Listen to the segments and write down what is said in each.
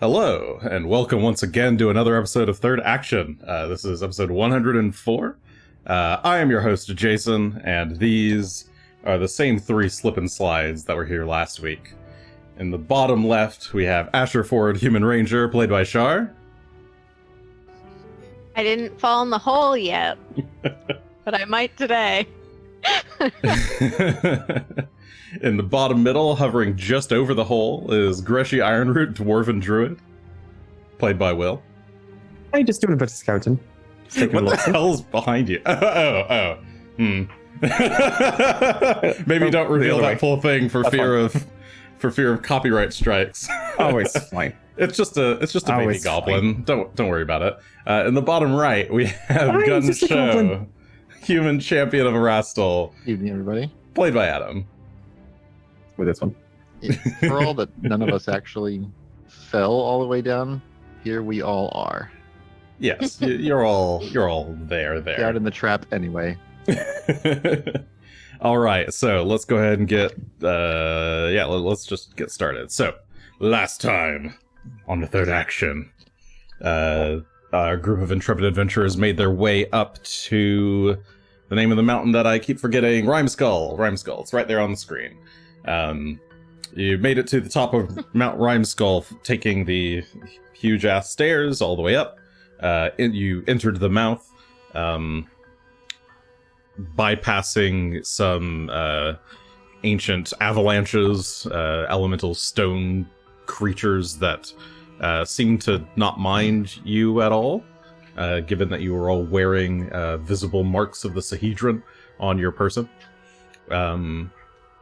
Hello, and welcome once again to another episode of Third Action. This is episode 104. I am your host, Jason, and these are the same three slip and slides that were here last week. In the bottom left, we have Asher Ford, Human Ranger, played by Char. I didn't fall in the hole yet, but I might today. In the bottom middle, hovering just over the hole, is Greshy Ironroot, Dwarven Druid, played by Will. I'm just doing a bit of scouting. What the hell's behind you? Maybe don't reveal that full thing for fear of copyright strikes. Oh, it's fine. It's just a baby goblin. Don't worry about it. In the bottom right, we have Gunn Shough, human champion of Erastil. Evening, everybody. Played by Adam. With this one. For all that none of us actually fell all the way down, here we all are. Yes, you're all there. Out in the trap anyway. All right, so let's go ahead and get let's just get started. So, last time on the Third Action, a group of intrepid adventurers made their way up to the name of the mountain that I keep forgetting, Rimeskull. It's right there on the screen. You made it to the top of Mount Rimeskull, taking the huge ass stairs all the way up. You entered the mouth, bypassing some ancient avalanches, elemental stone creatures that seem to not mind you at all, given that you were all wearing visible marks of the Sahedron on your person.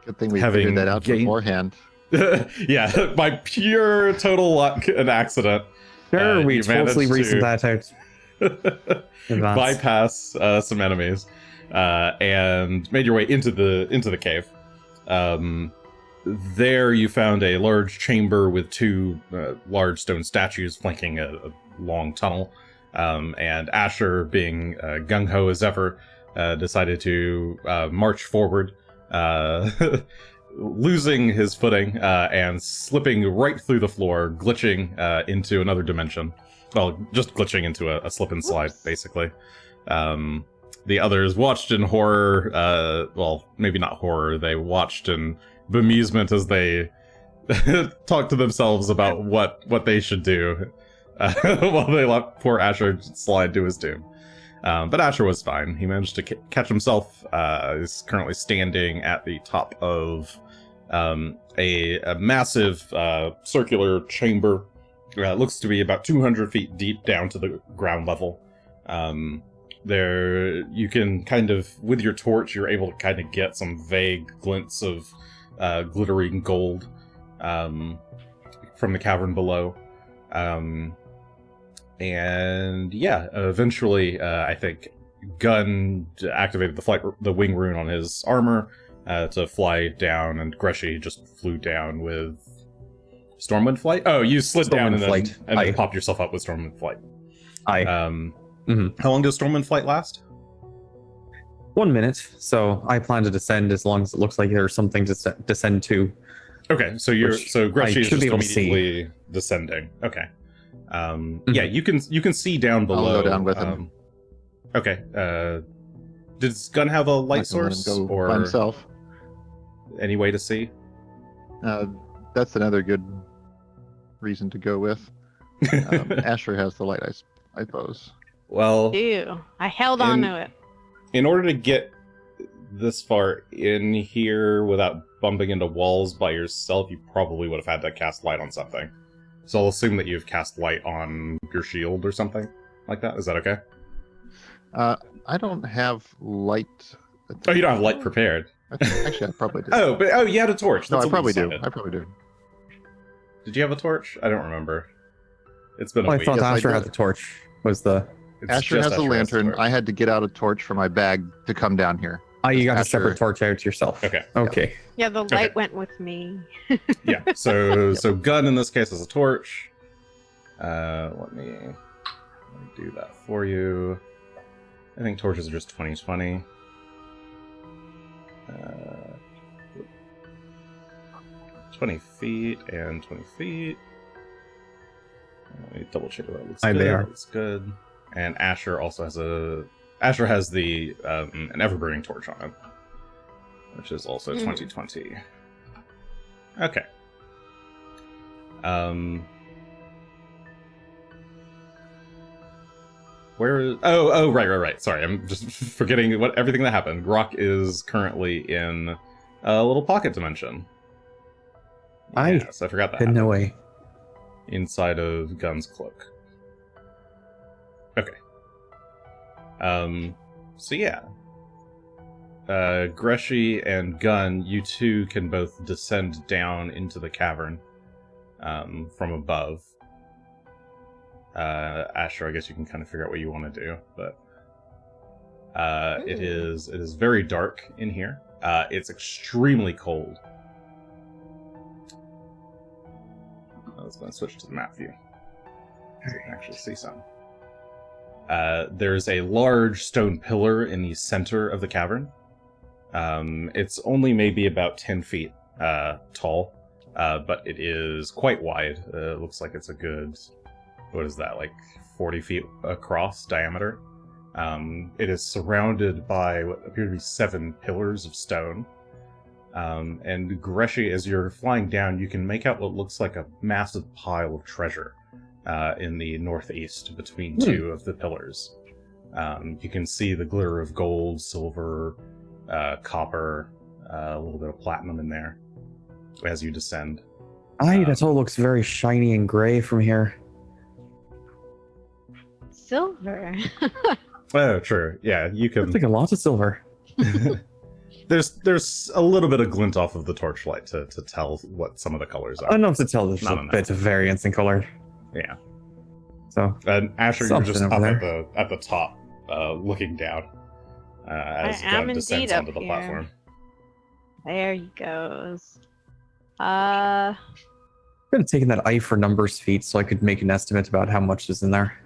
Good thing we figured that out beforehand. Yeah, by pure total luck and accident. Sure, we totally reasoned that out. Bypass some enemies and made your way into the cave. There you found a large chamber with two large stone statues flanking a long tunnel. And Asher, being gung-ho as ever, decided to march forward, losing his footing and slipping right through the floor, glitching into another dimension. Well, just glitching into a slip and slide, basically. The others watched in horror, well, maybe not horror, they watched in bemusement as they talked to themselves about what they should do while they let poor Asher slide to his doom. But Asher was fine. He managed to catch himself. He's currently standing at the top of a massive circular chamber. It looks to be about 200 feet deep down to the ground level. There, you can kind of, with your torch, you're able to kind of get some vague glints of glittering gold from the cavern below. And yeah, eventually, I think Gunn activated the wing rune on his armor to fly down, and Greshy just flew down with Stormwind Flight. Oh, you slid down and then popped yourself up with Stormwind Flight. How long does Stormwind Flight last? 1 minute. So I plan to descend as long as it looks like there's something to descend to. Okay, so Greshy is just immediately descending. Okay. Yeah, you can see down below. I'll go down with him. Okay. Does Gunn have a light source or by himself? Any way to see? That's another good reason to go with. Asher has the light, I suppose. Well, I held on to it. In order to get this far in here without bumping into walls by yourself, you probably would have had to cast light on something. So I'll assume that you've cast light on your shield or something like that. Is that okay? I don't have light. Oh, you don't have light prepared. Actually, I probably do. Oh, you had a torch. No, That's I probably do. Did you have a torch? I don't remember. It's been a week. I thought Asher had the torch. Asher has a lantern. I had to get out a torch from my bag to come down here. Oh, you got a separate torch out yourself. Okay. Yeah, the light went with me. Yeah. So Gunn in this case is a torch. Let me do that for you. I think torches are just 20/20. 20 feet and 20 feet. Let me double check that looks Aye, good. they are. That looks good. And Asher also has Asher has the an ever-burning torch on it, which is also 2020. Okay. Where is... Oh, right. Sorry, I'm just forgetting everything that happened. Grok is currently in a little pocket dimension. Yes, I forgot that. Hidden happened. away. Inside of Gunn's cloak. Okay. So yeah. Greshy and Gunn, you two can both descend down into the cavern from above. Asher, I guess you can kind of figure out what you want to do, but it is very dark in here. It's extremely cold. Let's go and switch to the map view. So you can actually see some. There's a large stone pillar in the center of the cavern. It's only maybe about 10 feet tall, but it is quite wide. It looks like it's a good, what is that, like 40 feet across diameter. It is surrounded by what appear to be 7 pillars of stone. And Greshy, as you're flying down, you can make out what looks like a massive pile of treasure in the northeast between 2 of the pillars. You can see the glitter of gold, silver, copper, a little bit of platinum in there as you descend. That all looks very shiny and gray from here. Silver. Oh, true. Yeah, you can... Looks like a lot of silver. There's a little bit of glint off of the torchlight to tell what some of the colors are. Enough to tell there's a bit of variance in color. Yeah. So, and Asher, you're just up over at the top, looking down as I am Gunn descends indeed onto up the here. platform. There he goes. I'm going to take that eye for numbers feat so I could make an estimate about how much is in there.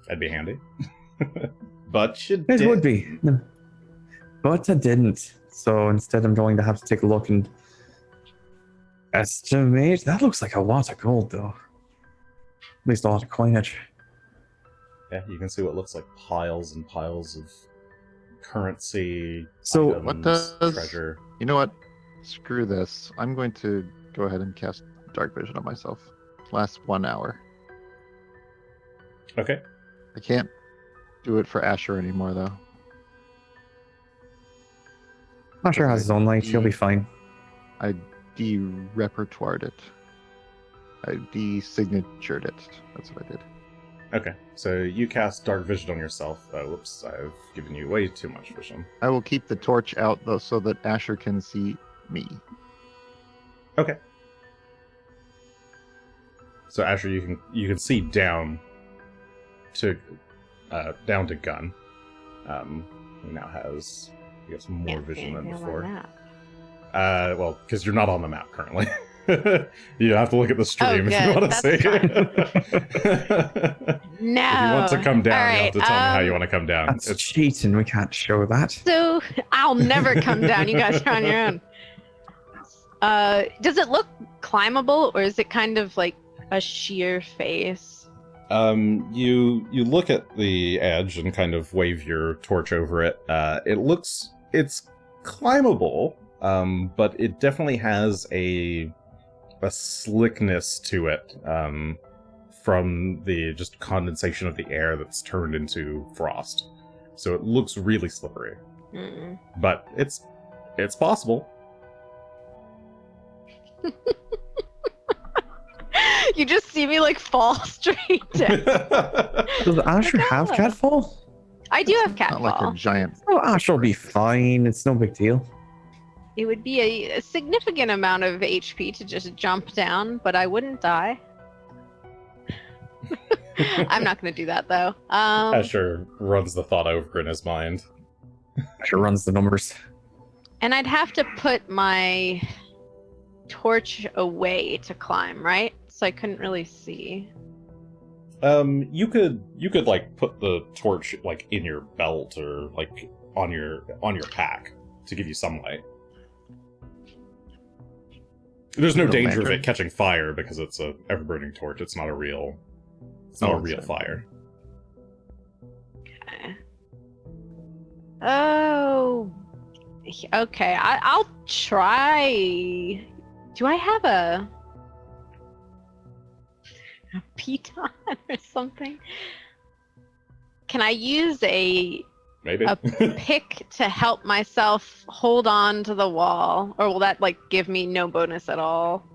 That'd be handy. But you It did. would be. But I didn't. So instead I'm going to have to take a look and estimate. That looks like a lot of gold, though. At least a lot of coinage. Yeah, you can see what looks like piles and piles of currency, So items, what does treasure. You know what? Screw this. I'm going to go ahead and cast Dark Vision on myself. Lasts 1 hour. Okay. I can't do it for Asher anymore, though. Asher has his own light. He'll be fine. I de-repertoired it. I de-signatured it. That's what I did. Okay, so you cast Dark Vision on yourself. Whoops, I've given you way too much vision. I will keep the torch out, though, so that Asher can see me. Okay. So Asher, you can see down to Gunn. He now has, I guess, more vision than before. Well, because you're not on the map currently. You have to look at the stream if you want to see. No. If you want to come down, All you have to tell me how you right, want to come down. That's cheating. We can't show that. So I'll never come down. You guys are on your own. Does it look climbable, or is it kind of like a sheer face? You look at the edge and kind of wave your torch over it. It's climbable, but it definitely has a slickness to it from the just condensation of the air that's turned into frost. So it looks really slippery. But it's possible. You just see me like fall straight down. Does Asher have catfall? I do have Not like a catfall. giant. Oh, Asher will be fine. It's no big deal. It would be a significant amount of HP to just jump down, but I wouldn't die. I'm not going to do that though. Asher runs the thought over in his mind. Asher runs the numbers. And I'd have to put my torch away to climb, right? So I couldn't really see. You could like put the torch like in your belt or like on your pack to give you some light. There's no The danger of lantern? it catching fire because it's a ever-burning torch. It's not a real. It's not a real fire. Okay. Oh. Okay. I'll try. Do I have a piton or something? Can I use a Maybe. pick to help myself hold on to the wall, or will that like give me no bonus at all?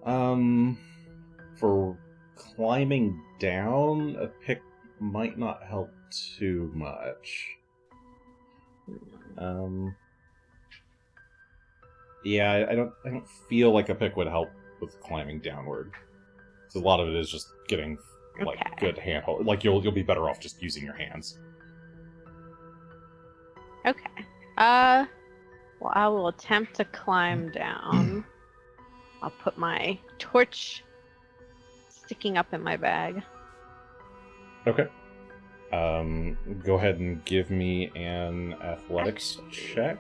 For climbing down, a pick might not help too much. Yeah, I don't feel like a pick would help with climbing downward. So a lot of it is just getting like Okay. good handhold. Like you'll be better off just using your hands. Okay. Well, I will attempt to climb down. I'll put my torch sticking up in my bag. Okay. Go ahead and give me an athletics check.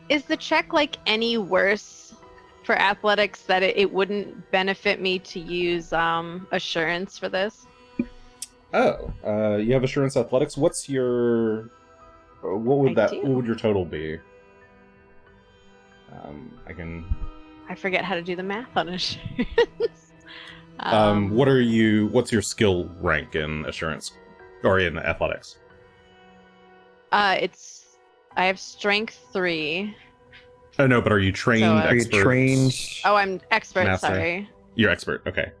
Is the check like any worse for athletics that it wouldn't benefit me to use assurance for this? Oh, you have assurance athletics. What's your? What would I that? do. What would your total be? I can. I forget how to do the math on assurance. What are you? What's your skill rank in assurance, or in athletics? I have strength 3. Oh no, but are you trained? So, Are you expert? trained? Oh, I'm expert. Master. Sorry. You're expert. Okay.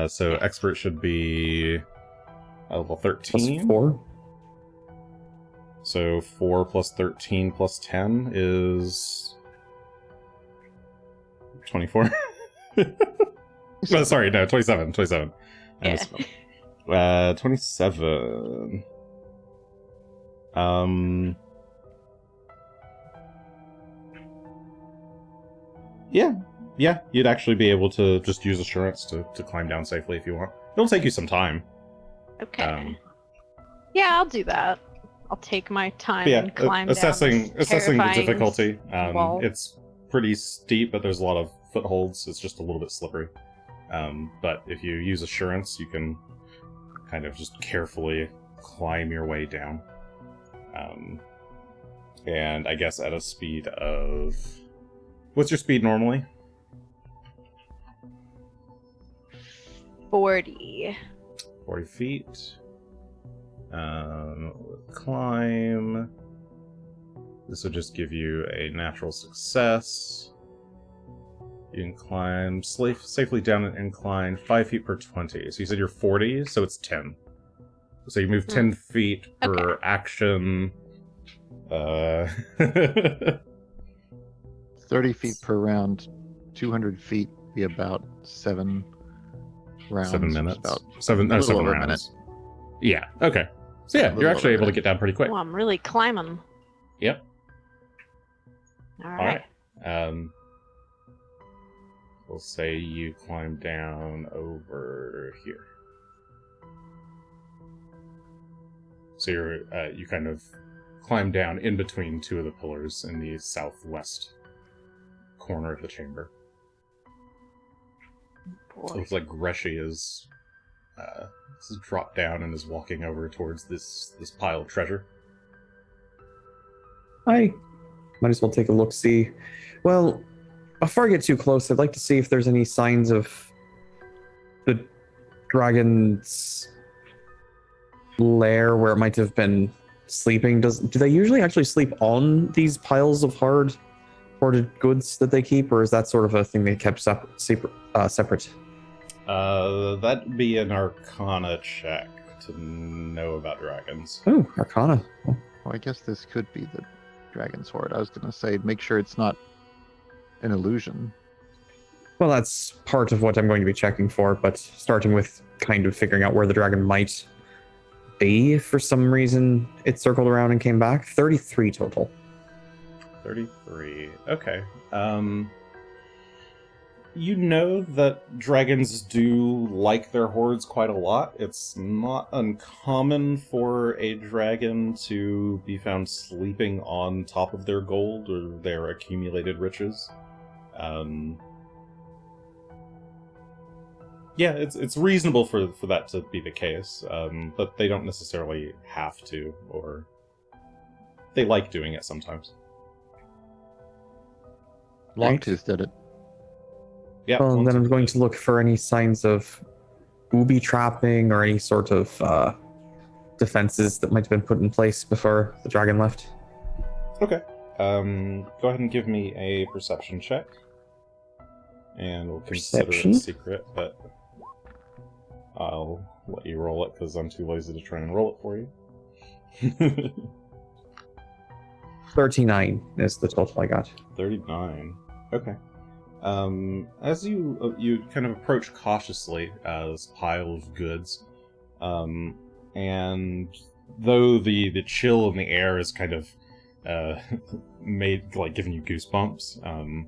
So expert should be level Plus 13. 4? So 4 plus 13 plus 10 is 24. No, sorry, no, 27. 27. I Yeah. missed 27. Yeah, you'd actually be able to just use assurance to climb down safely if you want. It'll take you some time. Okay. Yeah, I'll do that. I'll take my time But yeah, and climb assessing down this the terrifying difficulty. wall. It's pretty steep, but there's a lot of footholds. It's just a little bit slippery. But if you use assurance, you can kind of just carefully climb your way down. And I guess at a speed of... What's your speed normally? 40. 40 feet. Climb. This will just give you a natural success. You can climb safely down an incline 5 feet per 20. So you said you're 40, so it's 10. So you move 10 feet per action. 30 feet per round, 200 feet be about 7 rounds. 7 which is minutes. About Seven little 7 over a rounds. Yeah, okay. So yeah, little you're actually over a able to minute. get down pretty quick. Oh, I'm really climbing. Yep. All right. Alright. We'll say you climb down over here. So you kind of climb down in between two of the pillars in the southwest corner of the chamber. It Boy. looks like Greshy is dropped down and is walking over towards this pile of treasure. I might as well take a look, see. Well, before I get too close, I'd like to see if there's any signs of the dragon's lair where it might have been sleeping. Do they usually actually sleep on these piles of hoarded goods that they keep, or is that sort of a thing they kept separate? That'd be an Arcana check to know about dragons. Oh, Arcana. Oh, Well, I guess this could be the dragon's hoard. I was going to say, make sure it's not an illusion. well, that's part of what I'm going to be checking for, but starting with kind of figuring out where the dragon might be. If for some reason it circled around and came back. 33 total. 33. Okay. You know that dragons do like their hordes quite a lot. It's not uncommon for a dragon to be found sleeping on top of their gold or their accumulated riches. Yeah, it's reasonable for that to be the case, but they don't necessarily have to, or they like doing it sometimes. Longtooth did it. Yeah. Well, then I'm once- going to look for any signs of booby trapping or any sort of defenses that might have been put in place before the dragon left. Okay. Go ahead and give me a perception check. And we'll consider Perception? it secret, but I'll let you roll it because I'm too lazy to try and roll it for you. 39 is the total I got. 39. Okay. As you kind of approach cautiously this pile of goods, and though the chill in the air is kind of made like giving you goosebumps,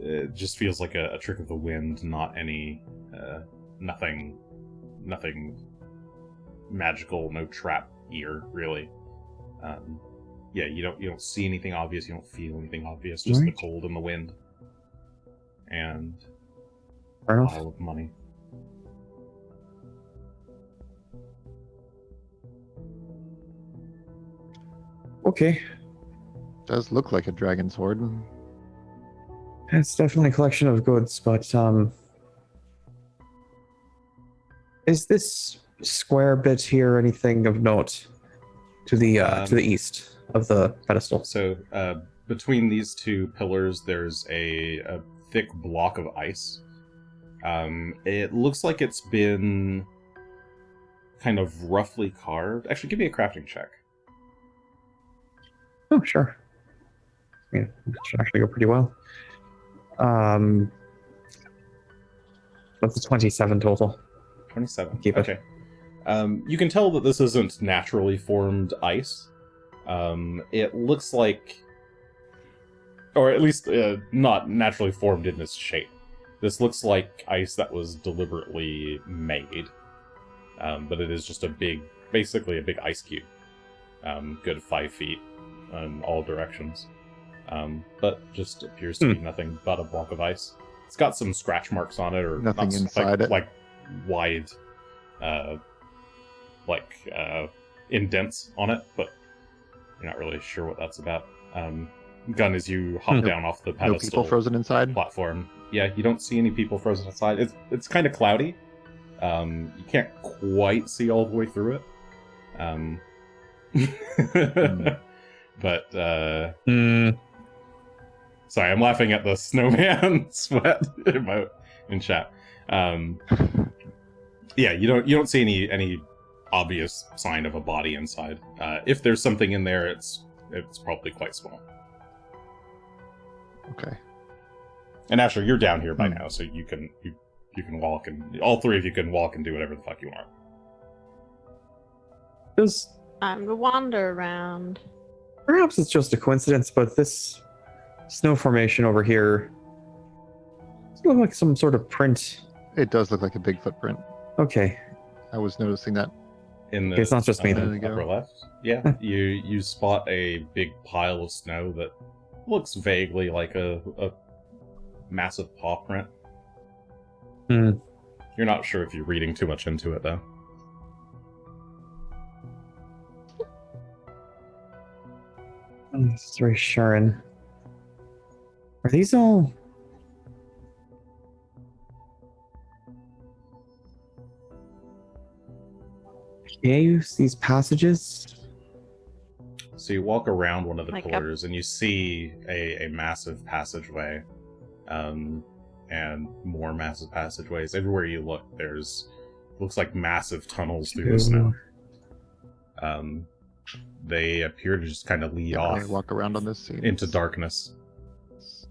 it just feels like a trick of the wind, not any nothing magical, no trap here really. Yeah, you don't see anything obvious, you don't feel anything obvious, just the Right. cold and the wind. And Fair a enough. pile of money. Okay. Does look like a dragon's horde. It's definitely a collection of goods, but is this square bit here anything of note to the east of the pedestal? So between these two pillars, there's a thick block of ice. It looks like it's been kind of roughly carved. Actually, give me a crafting check. Oh, sure. Yeah, it should actually go pretty well. That's a 27 total. 27. Keep it. Okay. You can tell that this isn't naturally formed ice. It looks like, or at least not naturally formed in this shape. This looks like ice that was deliberately made. But it is just basically a big ice cube. Good 5 feet in all directions. But just appears to be nothing but a block of ice. It's got some scratch marks on it, or Nothing not, inside it. like wide, indents on it, but you're not really sure what that's about. Gunn, as you hop down off the No pedestal people frozen inside. platform, yeah, you don't see any people frozen inside. It's kind of cloudy. You can't quite see all the way through it. But sorry, I'm laughing at the snowman sweat emote in chat. Yeah, you don't see any obvious sign of a body inside. If there's something in there, it's probably quite small. Okay. And Asher, you're down here by now, so you can walk, and all three of you can walk and do whatever the fuck you want. Does Time to wander around. perhaps it's just a coincidence, but this snow formation over here does look like some sort of print. It does look like a big footprint. Okay, I was noticing that. In the it's not just me There then. we go. upper left, yeah, you spot a big pile of snow that looks vaguely like a massive paw print. Hmm. You're not sure if you're reading too much into it, though. Oh, this is very Sharon. Are these all? Caves? These passages? So you walk around one of the Like a- pillars, and you see a massive passageway, and more massive passageways. Everywhere you look, looks like massive tunnels through the snow. They appear to just kind of lead I off walk around on this scene. into darkness.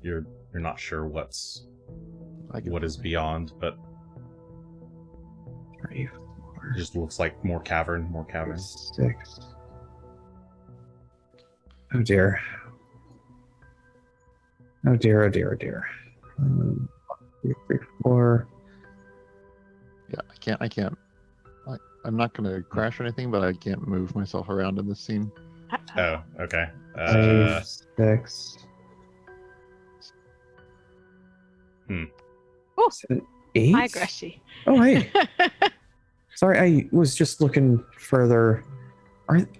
You're not sure what is beyond, but 3, it just looks like more cavern. 6. Oh dear. Oh dear, oh dear, oh dear. 3, 4. Yeah, I can't. I'm not going to crash or anything, but I can't move myself around in this scene. Oh, okay. 5, 6. Oh, 7, 8. hi, Greshy. Oh, hey. Sorry, I was just looking further.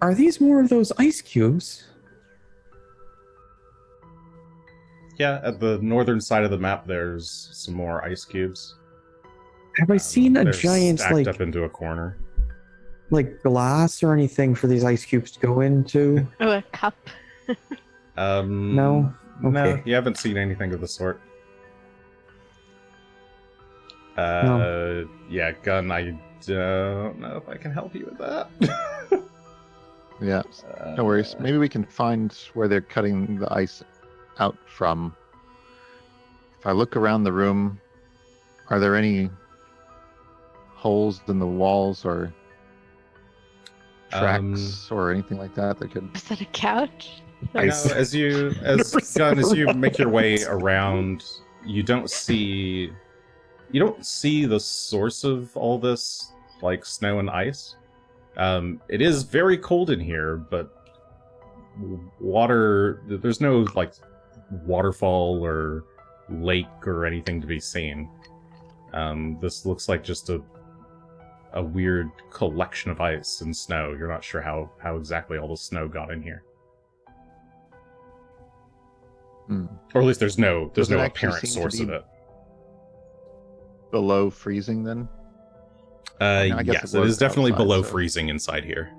Are these more of those ice cubes? Yeah, at the northern side of the map, there's some more ice cubes. Have I seen a They're giant stacked up into a corner. like glass or anything for these ice cubes to go into? Oh, a cup. No? No, Okay. you haven't seen anything of the sort. Yeah, Gunn, I don't know if I can help you with that. Yeah, no worries. Maybe we can find where they're cutting the ice out from. If I look around the room, are there any holes in the walls or tracks or anything like that that could... Is that a couch? No, as you make your way around, you don't see the source of all this, like snow and ice. It is very cold in here, but there's no like waterfall or lake or anything to be seen. This looks like just a weird collection of ice and snow. You're not sure how exactly all the snow got in here. Or at least there's no apparent source of it. Below freezing then? I guess Yes, it is definitely outside, below so... freezing inside here.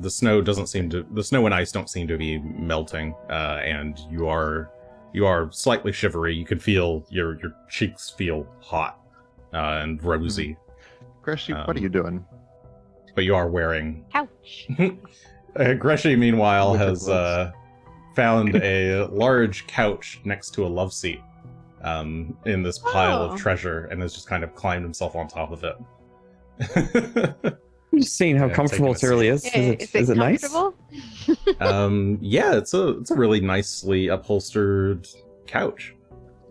The snow and ice don't seem to be melting, and you are slightly shivery. You can feel your cheeks feel hot and rosy. Greshy, what are you doing? But you are wearing Couch. Greshy, meanwhile, With the has gloves. found a large couch next to a love seat in this pile Oh. of treasure, and has just kind of climbed himself on top of it. I'm just seeing how Yeah, comfortable it taking a really is. Yeah, Is it nice? comfortable? Yeah, it's a really nicely upholstered couch.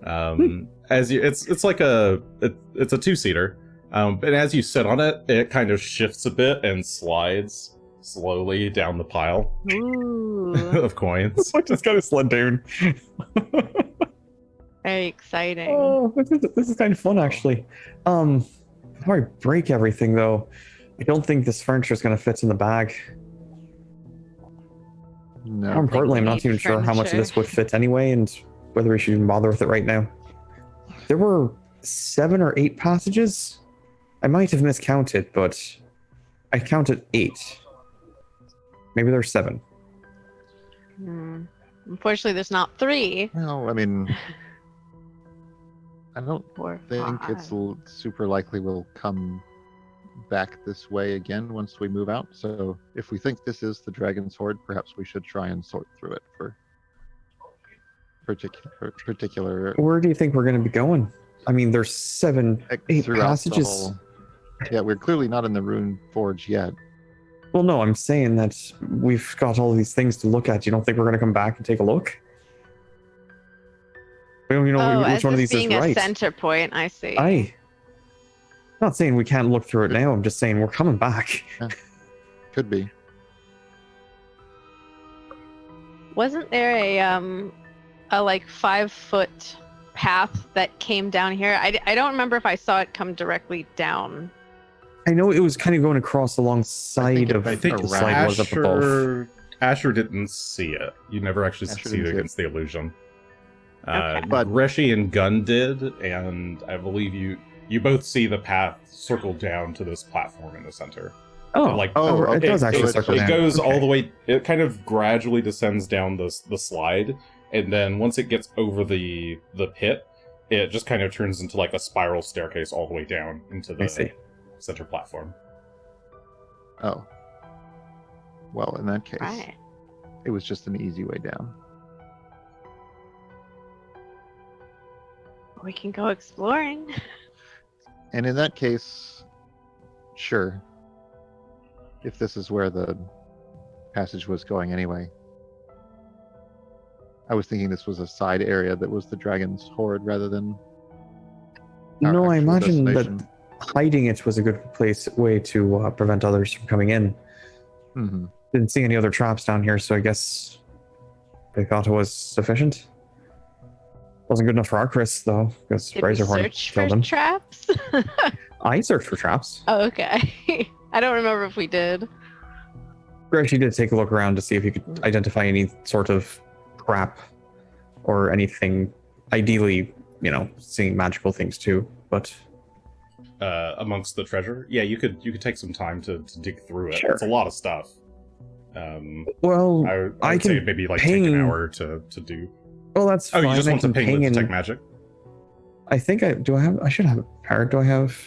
It's like it's a two-seater. And as you sit on it, it kind of shifts a bit and slides slowly down the pile Ooh, of coins. I just got to sled down. very exciting. Oh, this is kind of fun, actually. Before I break everything, though, I don't think this furniture is going to fit in the bag. No. More importantly, I'm we not need even sure how much of furniture. this would fit anyway, and whether we should even bother with it right now. There were 7 or 8 passages. I might have miscounted, but I counted 8. Maybe there's 7. Unfortunately, there's not 3 Well, I mean, I don't or think 5. it's super likely we'll come back this way again once we move out. So if we think this is the Dragon's Hoard, perhaps we should try and sort through it for particular Where do you think we're going to be going? I mean, there's 7, 8 throughout the passages. whole- Yeah, we're clearly not in the Runeforge yet. Well, no, I'm saying that we've got all these things to look at. You don't think we're going to come back and take a look? We don't even know as which one of this these is being a right. center point, I see. I'm not saying we can't look through it now. I'm just saying we're coming back. Could be. Wasn't there a like 5-foot path that came down here? I don't remember if I saw it come directly down. I know it was kind of going across alongside of I think the slide was up above. Asher didn't see it. You never actually Asher succeeded didn't see it. against the illusion. Okay. But- Greshy and Gunn did, and I believe you both see the path circle down to this platform in the center. Oh, Like, Oh, it does actually circle It down. goes all Okay. the way. It kind of gradually descends down the slide, and then once it gets over the pit, it just kind of turns into like a spiral staircase all the way down into I see. the center platform. Oh. Well, in that case, Right. it was just an easy way down. We can go exploring. And in that case, sure. If this is where the passage was going anyway. I was thinking this was a side area that was the Dragon's Hoard rather than our No, I actual imagine destination. that hiding it was a good way to prevent others from coming in. Mm-hmm. Didn't see any other traps down here, so I guess they thought it was sufficient. Wasn't good enough for our Chris, though, because Did we Razorhorn search killed for him. traps? I searched for traps. Oh, okay. I don't remember if we did. Greshy did take a look around to see if he could identify any sort of trap or anything. Ideally, seeing magical things too, but Amongst the treasure, yeah, you could take some time to dig through it. Sure. It's a lot of stuff. well, I would can say maybe like ping. take an hour to do. Well, that's Oh, fine. you just I want to can ping ping with in. detect magic? I think I should have it prepared. Do I have?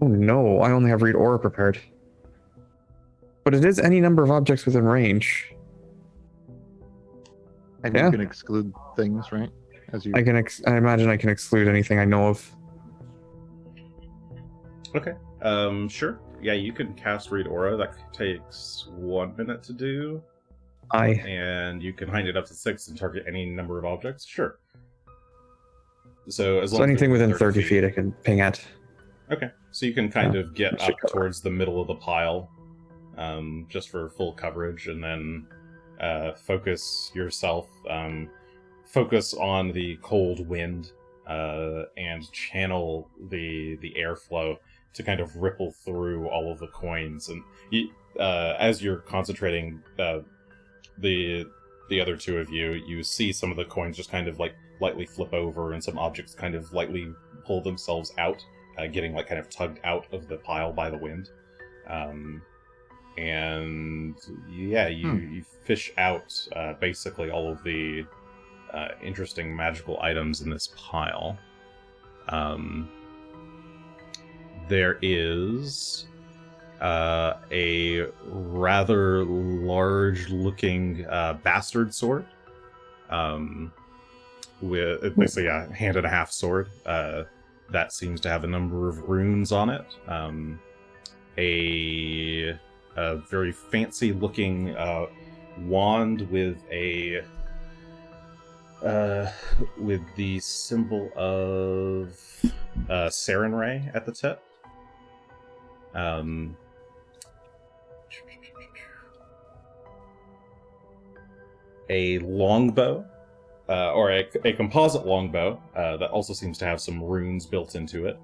Oh no, I only have read aura prepared. But it is any number of objects within range. And Yeah. you can exclude things, right? As you. I imagine I can exclude anything I know of. Okay. Sure. Yeah, you can cast Read Aura. That takes 1 minute to do. And you can heighten it up to 6 and target any number of objects. Sure. So as long as Anything they're within 30 feet I can ping at. Okay. So you can kind of get that should up cover it. towards the middle of the pile, just for full coverage, and then focus yourself. Focus on the cold wind, and channel the airflow to kind of ripple through all of the coins. And as you're concentrating, the other two of you see some of the coins just kind of like lightly flip over, and some objects kind of lightly pull themselves out, getting like kind of tugged out of the pile by the wind. And yeah, you fish out basically all of the interesting magical items in this pile. There is a rather large-looking bastard sword, with basically a hand-and-a-half sword that seems to have a number of runes on it. A very fancy-looking wand with the symbol of Sarenrae at the tip. A longbow, or a composite longbow that also seems to have some runes built into it.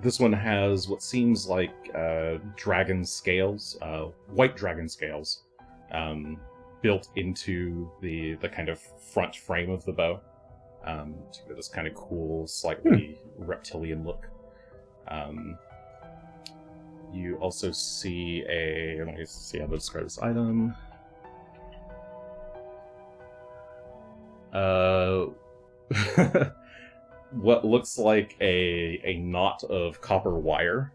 This one has what seems like dragon scales, white dragon scales, built into the kind of front frame of the bow, to give it this kind of cool, slightly reptilian look. You also see let me see how to describe this item. What looks like a knot of copper wire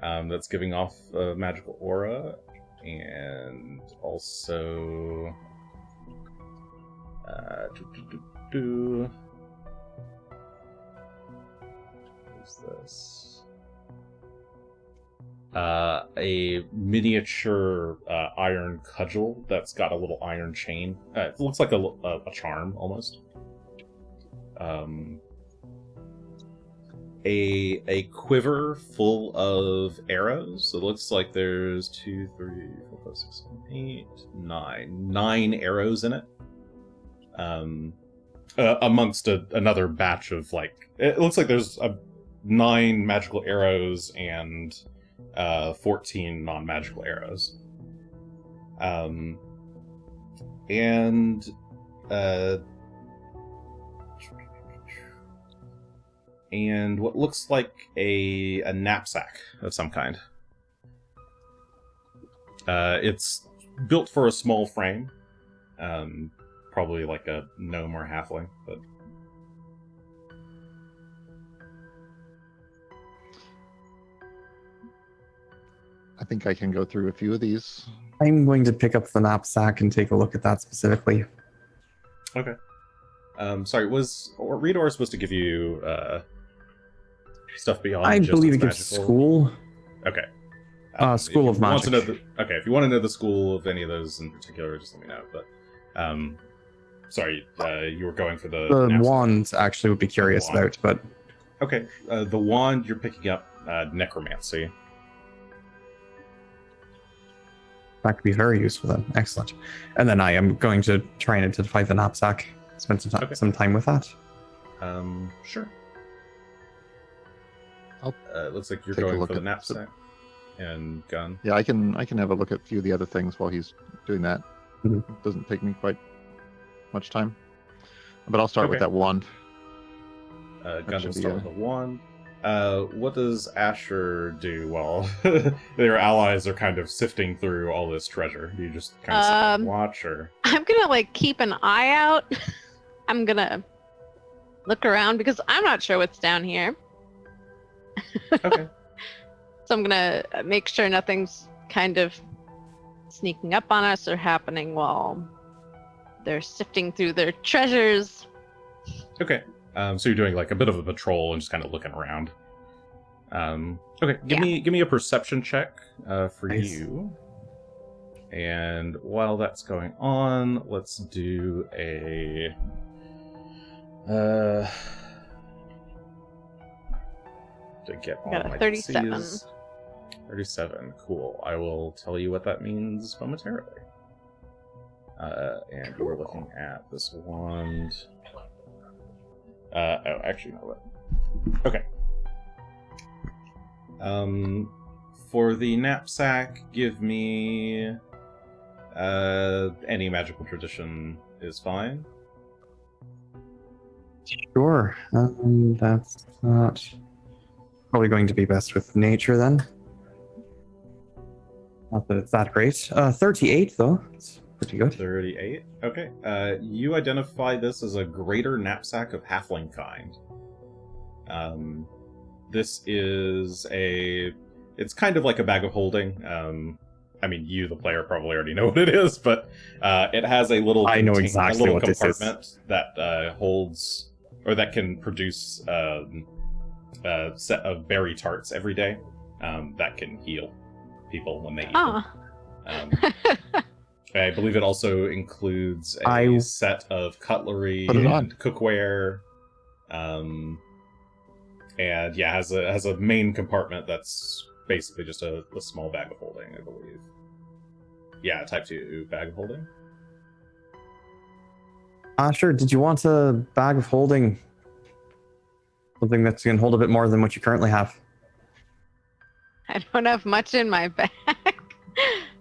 that's giving off a magical aura, and also what's this? A miniature iron cudgel that's got a little iron chain. It looks like a charm almost. A quiver full of arrows. It looks like there's 2, 3, 4, 5, 6, 7, 8, 9 arrows in it. Amongst another batch of it looks like there's 9 magical arrows and 14 non-magical arrows. And what looks like a knapsack of some kind. It's built for a small frame, probably like a gnome or halfling, but I think I can go through a few of these. I'm going to pick up the knapsack and take a look at that specifically. okay. Sorry, Read Aura supposed to give you stuff beyond? I just believe it its gives magical? school. Okay. School of Want to Magic. know if you want to know the school of any of those in particular, just let me know. But sorry, you were going for the The knapsack. wand actually would be curious wand. about, but Okay, the wand, you're picking up necromancy. that could be very useful then. Excellent. And then I am going to try and identify the knapsack. Spend Okay. some time with that. Sure. I'll looks like you're take a going look for the at knapsack and gun. Yeah, I can have a look at a few of the other things while he's doing that. Mhm. It doesn't take me quite much time. But I'll start with Okay. that wand. Gun should will be start a- with the wand. What does Asher do while their allies are kind of sifting through all this treasure? Do you just kind of sit there and watch, or? I'm gonna like keep an eye out. I'm gonna look around because I'm not sure what's down here. Okay. So I'm gonna make sure nothing's kind of sneaking up on us or happening while they're sifting through their treasures. Okay. So you're doing like a bit of a patrol and just kind of looking around. Okay. Give me a perception check for Nice. you. And while that's going on, let's do a. To get I all got a my 37. DCs. 37. Cool. I will tell you what that means momentarily. And we're looking at this wand. Actually, no. What? Okay. For the knapsack, give me. Any magical tradition is fine. Sure. That's not probably going to be best with nature then. Not that it's that great. 38 though. It's pretty good. 38. Okay. You identify this as a greater knapsack of halfling kind. This is a. It's kind of like a bag of holding. I mean, you, the player, probably already know what it is, but it has a little. I know exactly a little what this is. compartment that holds or that can produce a set of berry tarts every day that can heal people when they eat them. Ah, I believe it also includes a I- set of cutlery Put it on. and cookware. And yeah, has a main compartment that's basically just a small bag of holding, I believe. Yeah, type 2 bag of holding. Sure. Did you want a bag of holding? Something that's going to hold a bit more than what you currently have. I don't have much in my bag.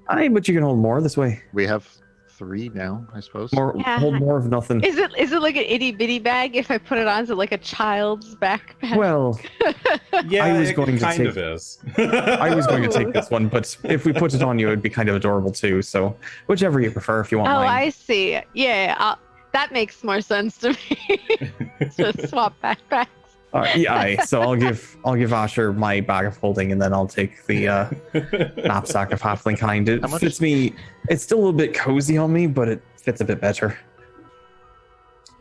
But you can hold more this way. We have 3 now, I suppose. More, Yeah. hold more of nothing. Is it like an itty bitty bag? If I put it on, is it like a child's backpack? Well, Yeah, I was it going to kind take- of is. I was going to take this one, but if we put it on you, it would be kind of adorable too. So, whichever you prefer, if you want Oh, mine. I see. Yeah, that makes more sense to me. Just swap backpacks. Yeah, so I'll give Asher my bag of holding, and then I'll take the knapsack of halfling kind. It How much? fits me. It's still a little bit cozy on me, but it fits a bit better.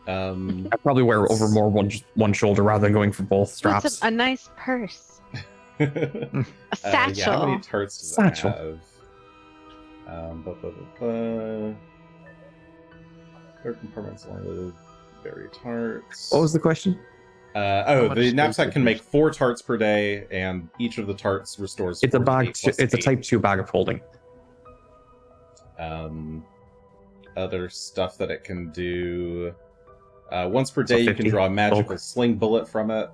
I probably wear over more one shoulder rather than going for both So it's straps. a nice purse. A Yeah, satchel. how many tarts does Satchel. it have? Third compartment's loaded. Berry tarts. What was the question? The much knapsack space can is make 4 tarts per day, and each of the tarts restores. It's a 4d8 bag. plus It's a 8. type 2 bag of holding. Other stuff that it can do. Once per day, you can 50 draw a magical bulk. sling bullet from it,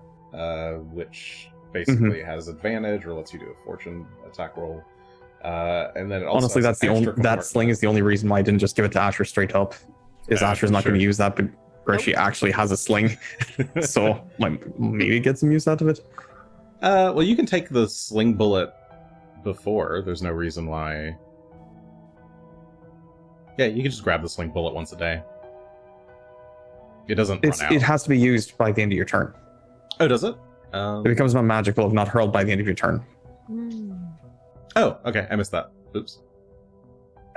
which basically has advantage or lets you do a fortune attack roll. And then it also Honestly, has that's the an only. extra That sling is the only reason why I didn't just give it to Asher straight up. Is Yeah, Asher's not going sure. to use that, but Greshy actually has a sling, so might maybe get some use out of it. Well, you can take the sling bullet before. There's no reason why. Yeah, you can just grab the sling bullet once a day. It doesn't run out. It has to be used by the end of your turn. Oh, does it? It becomes non-magical if not hurled by the end of your turn. Oh, okay. I missed that. Oops.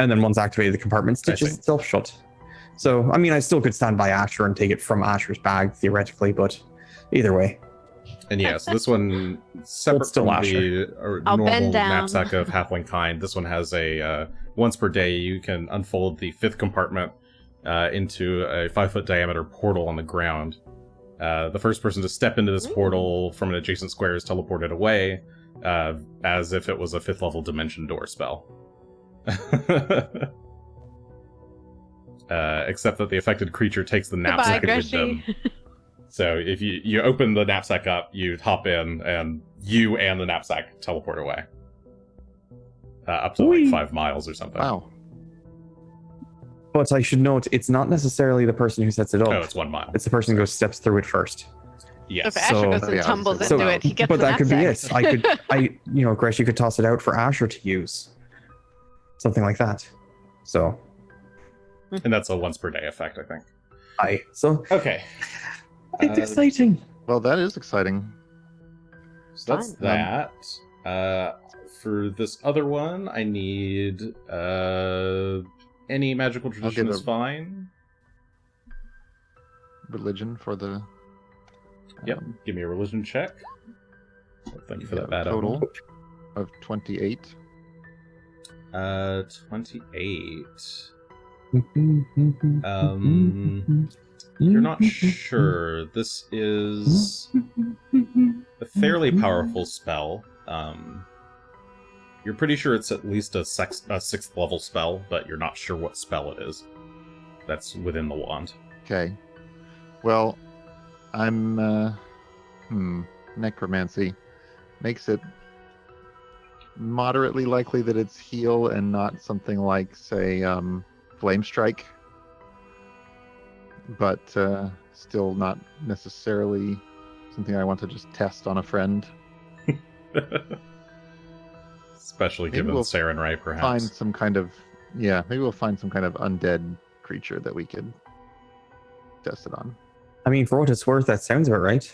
And then once activated, the compartment I stitches see. itself shut. So, I mean, I still could stand by Asher and take it from Asher's bag, theoretically, but either way. And yeah, so this one, separate still from Asher. the I'll normal bend down. knapsack of halfling kind, this one has a once per day you can unfold the 5th compartment, into a 5-foot diameter portal on the ground. The first person to step into this portal from an adjacent square is teleported away, as if it was a 5th level dimension door spell. Except that the affected creature takes the knapsack with Greshy. them. So if you open the knapsack up, you hop in, and you and the knapsack teleport away. Up to like 5 miles or something. Wow. But I should note, it's not necessarily the person who sets it up. Oh, it's 1 mile. It's the person who steps through it first. Yes. If Asher goes and yeah, tumbles so- into it, he gets but the that could be knapsack. it. Gresh, you could toss it out for Asher to use. Something like that. So, And that's a once per day effect, I think. so Okay. it's exciting. Well, that is exciting. So that's that. For this other one, I need any magical tradition give is a- fine. Religion for the. Yep. Give me a religion check. Thank you for that bad total of 28. 28. You're not sure. This is a fairly powerful spell. You're pretty sure it's at least a 6th level spell, but you're not sure what spell it is. That's within the wand. Okay. Well, I'm. Necromancy makes it moderately likely that it's heal and not something like, say, Flame Strike. But still not necessarily something I want to just test on a friend. Especially Maybe given we'll Sarenrae, perhaps. Find some kind of maybe we'll find some kind of undead creature that we could test it on. I mean, for what it's worth, that sounds about right.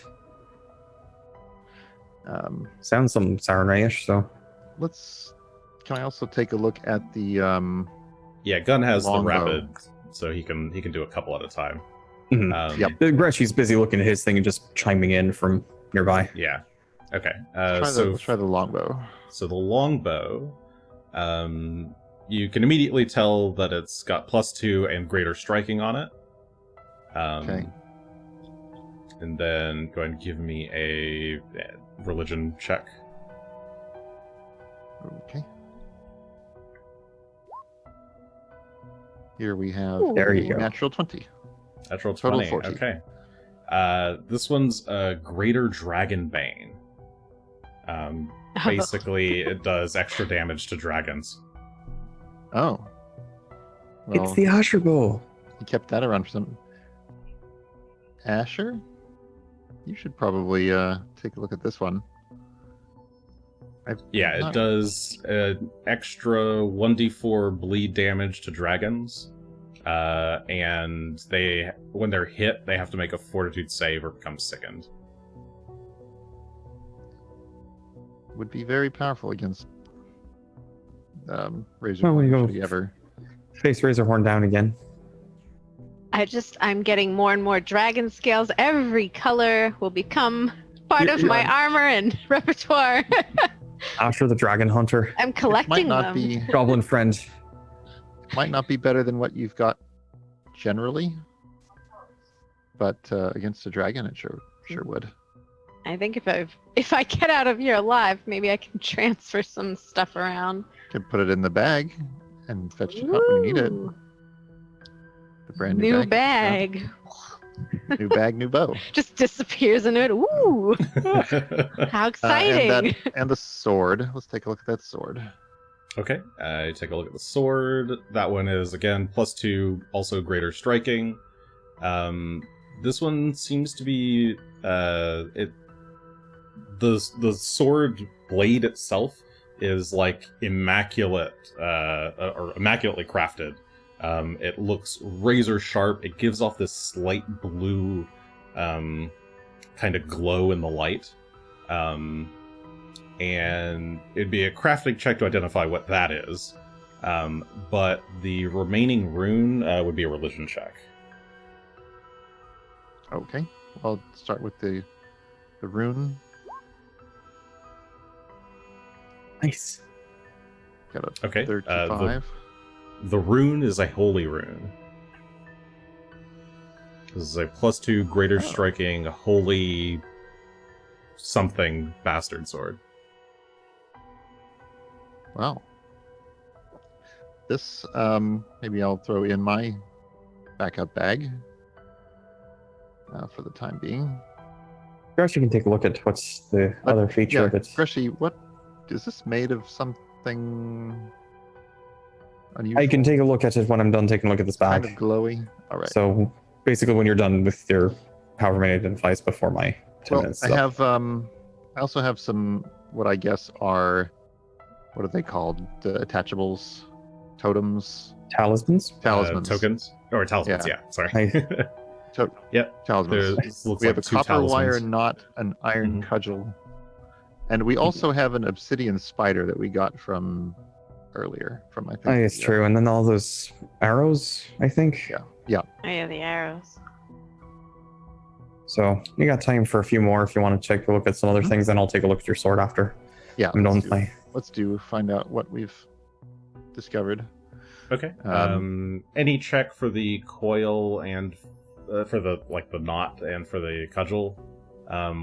Sounds some Sarenrae-ish, so. Can I also take a look at the Yeah, Gunn has Longbow. the rapid, so he can do a couple at a time. Mhm. Yep. Greshy's busy looking at his thing and just chiming in from nearby. Yeah. Okay. let's try the longbow. So the longbow, you can immediately tell that it's got +2 and greater striking on it. Okay. And then go ahead and give me a religion check. Okay. Here we have There you go. natural 20. Natural Total 20. 40. Okay. This one's a greater dragon bane. Basically, it does extra damage to dragons. Oh. Well, It's the Asher Bow. he kept that around for some. Asher? You should probably take a look at this one. Yeah, it does extra 1d4 bleed damage to dragons. And when they're hit, they have to make a fortitude save or become sickened. Would be very powerful against Razor. Well, we go- should he ever. Face Razorhorn down again. I'm getting more and more dragon scales. Every color will become part of my armor and repertoire. Asher the Dragon Hunter. I'm It collecting might not them. be Goblin friend. might not be better than what you've got generally, but against a dragon, it sure would. I think if I get out of here alive, maybe I can transfer some stuff around. You can put it in the bag and fetch it out when you need it. Ooh, The brand new new bag. Yeah. New bag, new bow. Just disappears into it. Ooh, how exciting! And the sword. Let's take a look at that sword. Okay, take a look at the sword. That one is, again, +2, also greater striking. This one seems to be... the sword blade itself is like immaculate, or immaculately crafted. It looks razor sharp. It gives off this slight blue kind of glow in the light. And it'd be a crafting check to identify what that is. But the remaining rune would be a religion check. Okay. I'll start with the rune. Nice. Got a Okay, 35. The rune is a holy rune. This is a +2 greater Oh. striking holy something bastard sword. Wow. This, maybe I'll throw in my backup bag for the time being. Perhaps you can take a look at what's the other feature Yeah, of it. Greshy, what is this made of? Something unusual? I can take a look at it when I'm done taking a look at this bag. Kind of glowy. All right. So basically, when you're done with your however many identifies before my 10 Well, minutes. I is up. have I also have some what I guess are what are they called? The attachables, totems, talismans. talismans, Tokens? Or talismans, yeah, sorry. Yep. talismans. There's, looks We have like a 2 copper wire talismans. knot, an iron Mhm. cudgel, and we also have an obsidian spider that we got from earlier. From I think. I think it's true. And then all those arrows, I think. Yeah. Oh yeah, the arrows. So you got time for a few more if you want to take a look at some other Mhm. things. Then I'll take a look at your sword after Yeah. I'm done let's with my. find out what we've discovered. Okay. Any check for the coil and for the knot and for the cudgel?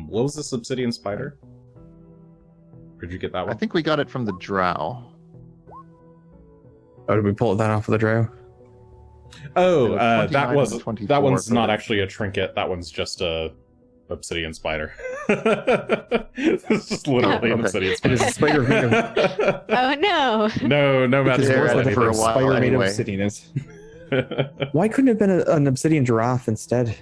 What was this obsidian spider? Did you get that I one? think we got it from the drow. Oh, did we pull that off of the drow? Oh, There were that 29 was and 24 that one's for not it. actually a trinket. That one's just a obsidian spider. It's just literally an Okay. obsidian It spider. is a spider made of. Oh no. No Which magic is They're worse or at than it for a anything. while Spider made of anyway. obsidian is. Why couldn't it have been an obsidian giraffe instead?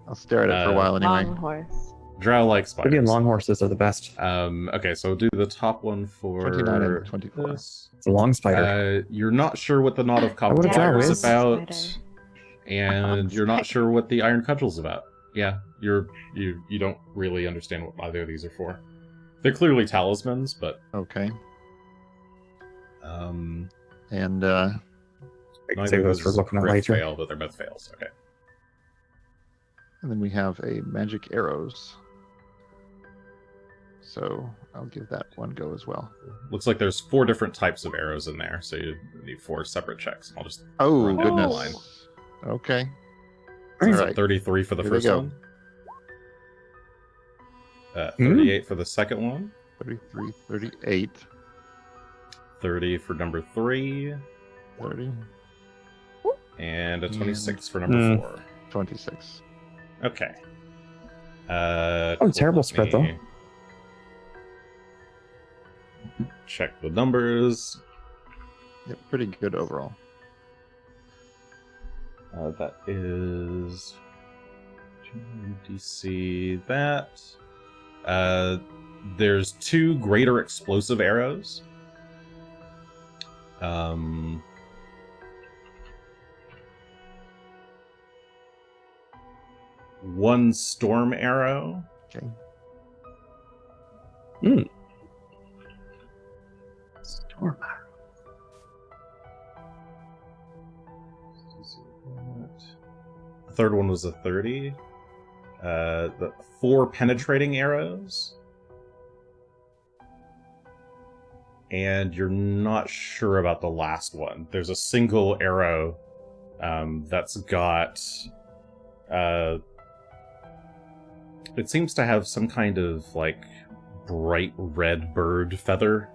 I'll stare at it for a while anyway. Long horse. Drow like spiders. Obsidian long horses are the best. Okay, so do the top one for 29 and 24. this. It's a long spider. You're not sure what the knot of copper what a drow wire is is. about, Spider. and you're not sure what the iron cudgel's about. Yeah, you don't really understand what either of these are for. They're clearly talismans, but Okay. um, And I can neither save of those for those looking at crit later. fail, but they're both fails. Okay. then we have a magic arrows. So I'll give that one go as well. Looks like there's 4 different types of arrows in there, so you need 4 separate checks. I'll just Oh, run down the goodness. line. Okay. All So right. 33 for the Here we first go. one. 38 for the second one. 33, 38, 30 for number 3. 30, And a 26 for Hmm. number 4. 26. Okay. terrible let spread, me Check the numbers. Yep, pretty good overall. That is DC. That there's 2 greater explosive arrows. One storm arrow. Okay. Storm. The third one was a 30. The 4 penetrating arrows. And you're not sure about the last one. There's a single arrow that's got... it seems to have some kind of, like, bright red bird feather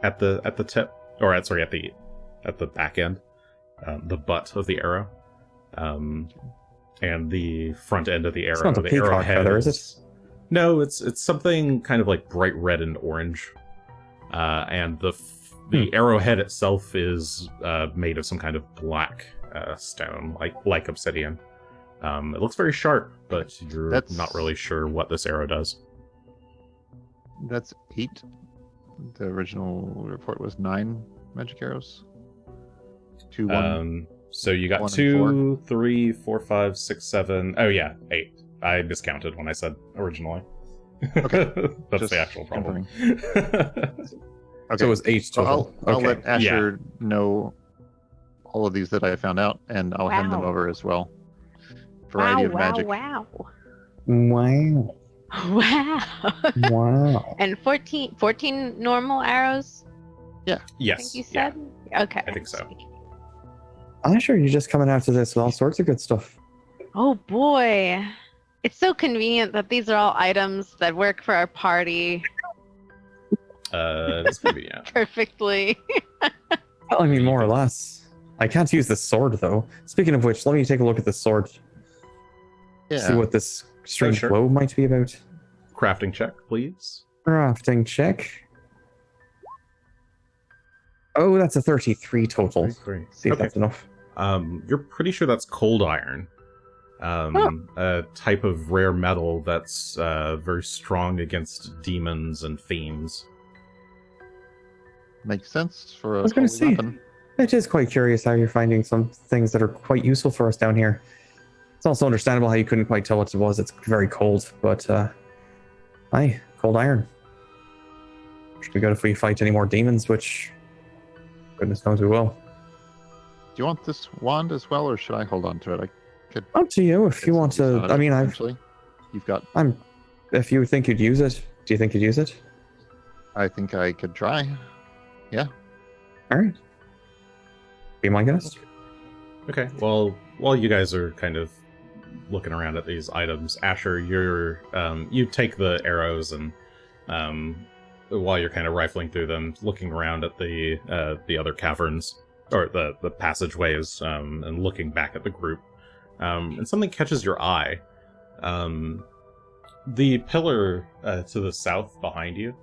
at the tip. Or, at the back end. The butt of the arrow. And the front end of the arrow. It's not the the peacock arrowhead feather, is it? No, it's something kind of like bright red and orange. And the arrowhead itself is made of some kind of black stone, like obsidian. It looks very sharp, but you're That's- not really sure what this arrow does. That's 8. The original report was 9 magic arrows. 2, 1. So you got 1 and 2, 3, 4, 5, 6, 7. Oh yeah, 8. I miscounted when I said originally. Okay. That's Just the actual problem. Okay. So it was 8 So total. I'll let Asher know all of these that I found out, and I'll hand them Wow. over as well. Variety of magic. Wow. Wow. Wow. Wow. And 14 normal arrows, I Yes. think you Yeah. said? Okay. I think so. I'm sure you're just coming after this with all sorts of good stuff. Oh boy. It's so convenient that these are all items that work for our party This could be, yeah. perfectly. Well, I mean, more or less. I can't use the sword, though. Speaking of which, let me take a look at the sword. Yeah. See what this strange sure. glow might be about. Crafting check, please. Crafting check. Oh, that's a 33 total. 33. See if Okay. that's enough. You're pretty sure that's cold iron. A type of rare metal that's very strong against demons and fiends. Makes sense for a I was gonna holy say, weapon. it is quite curious how you're finding some things that are quite useful for us down here. It's also understandable how you couldn't quite tell what it was. It's very cold, but aye, cold iron. Should be good if we fight any more demons, which goodness knows we will. Do you want this wand as well, or should I hold on to it? I could. Up to you if get you some want use out to. of I it mean, eventually. You've got. if you think you'd use it, do you think you'd use it? I think I could try. All right. Be my guest. Okay, well, while you guys are kind of looking around at these items, Asher, you take the arrows and while you're kind of rifling through them, looking around at the other caverns or the passageways, and looking back at the group, and something catches your eye. The pillar to the south behind you,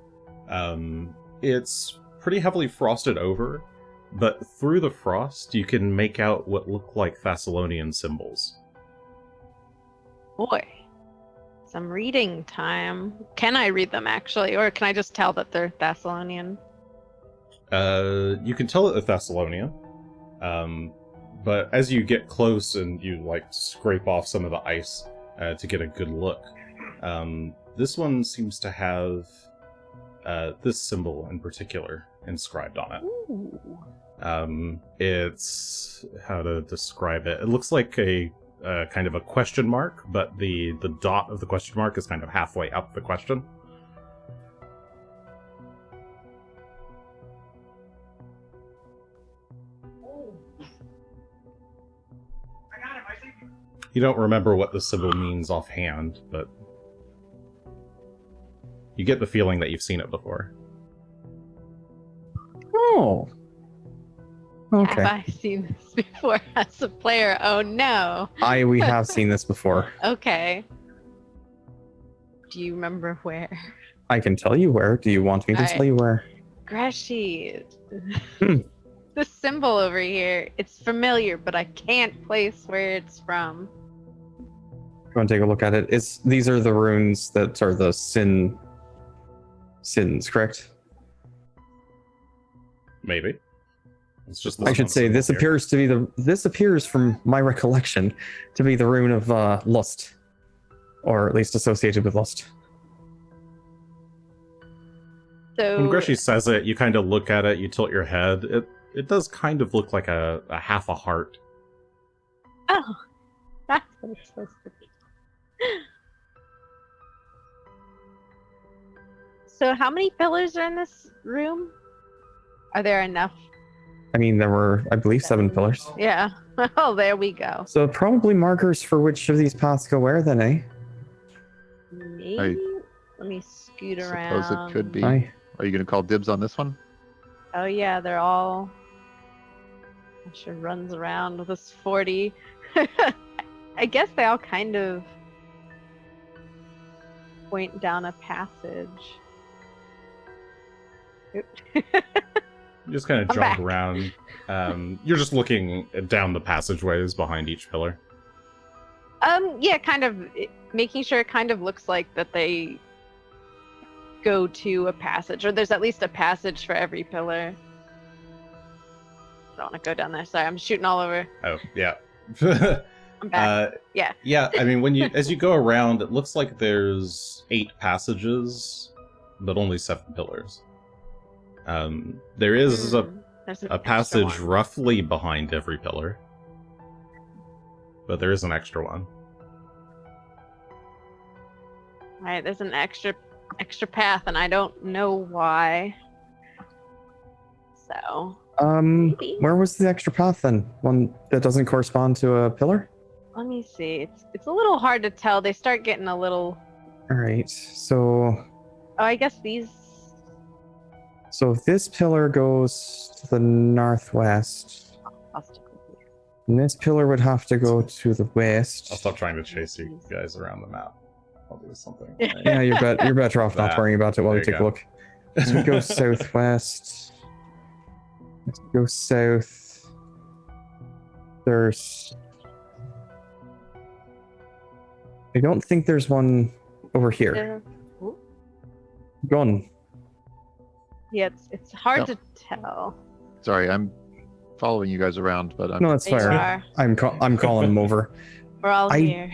it's pretty heavily frosted over, but through the frost you can make out what look like Thessalonian symbols. Boy. Some reading time. Can I read them actually? Or can I just tell that they're Thessalonian? You can tell that they're Thessalonian, but as you get close and you like scrape off some of the ice to get a good look, this one seems to have this symbol in particular inscribed on it. Ooh. It's how to describe it. It looks like a kind of a question mark, but the dot of the question mark is kind of halfway up the question. You don't remember what the symbol means offhand, but you get the feeling that you've seen it before. Oh. Okay. Have I seen this before as a player? Oh no. We have seen this before. Okay. Do you remember where? I can tell you where. Do you want me to Alright. tell you where? Greshy. Hmm. This symbol over here, it's familiar, but I can't place where it's from. You want to take a look at it? These are the runes that are the sins, correct? Maybe. It's just I should say this appears to be this appears from my recollection to be the rune of lust, or at least associated with lust. So When Greshy says it, you kind of look at it, you tilt your head. It does kind of look like a half a heart. oh, that's what it's supposed to be. So how many pillars are in this room? Are there enough? I mean, there were, I believe, 7 pillars. Yeah. Oh, there we go. So probably markers for which of these paths go where, then, eh? Maybe. Let me scoot around. Suppose it could be. Aye. Are you going to call dibs on this one? Oh yeah, they're all. Asher runs around with this 40. I guess they all kind of point down a passage. You just kind of I'm jog back. around. You're just looking down the passageways behind each pillar. Yeah, kind of making sure it kind of looks like that they go to a passage, or there's at least a passage for every pillar. I don't want to go down there. Sorry, I'm shooting all over. Oh, yeah. I'm back. Yeah. Yeah, I mean, as you go around, it looks like there's 8 passages, but only 7 pillars. There is There's an a extra passage one. roughly behind every pillar, but there is an extra one. Right, there's an extra path, and I don't know why. So maybe. Where was the extra path then? One that doesn't correspond to a pillar? Let me see. It's a little hard to tell. They start getting a little. All right. So I guess these. this pillar goes to the northwest, I'll stick with these. and this pillar would have to go to the west. I'll stop trying to chase you guys around the map. I'll do something. Yeah, you're better off not That. worrying about it while There we you take go. a look. So we go southwest. Let's go south. There's. I don't think there's one over here. Ooh. Gunn. Yeah, it's hard No. to tell. Sorry, I'm following you guys around, but I'm No, that's There you fair. are. I'm calling him over. We're all I- here.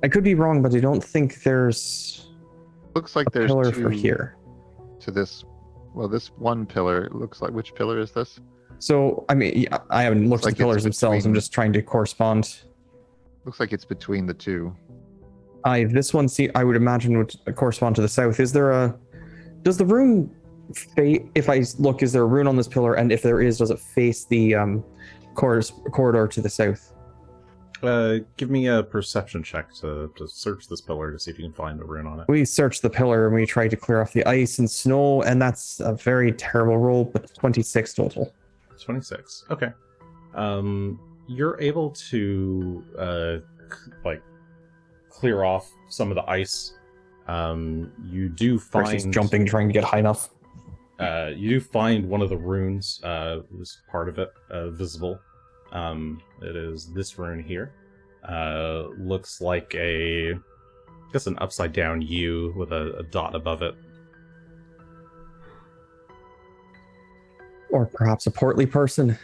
I could be wrong, but I don't think there's looks like a there's pillar two for here. to this. Well, this one pillar looks like. Which pillar is this? So, I mean, yeah, I haven't looked Like at the pillars it's themselves. I'm between- just trying to correspond. Looks like it's between the two. This one, I would imagine, would correspond to the south. Is there a? Does the rune? If I look, is there a rune on this pillar? And if there is, does it face the corridor to the south? Give me a perception check to search this pillar to see if you can find a rune on it. We search the pillar and we try to clear off the ice and snow, and that's a very terrible roll, but 26 total. 26. Okay. You're able to clear off some of the ice. You do First he's find jumping, trying to get high enough. you do find one of the runes, was part of it, visible. It is this rune here. Looks like I guess an upside down U with a dot above it. Or perhaps a portly person.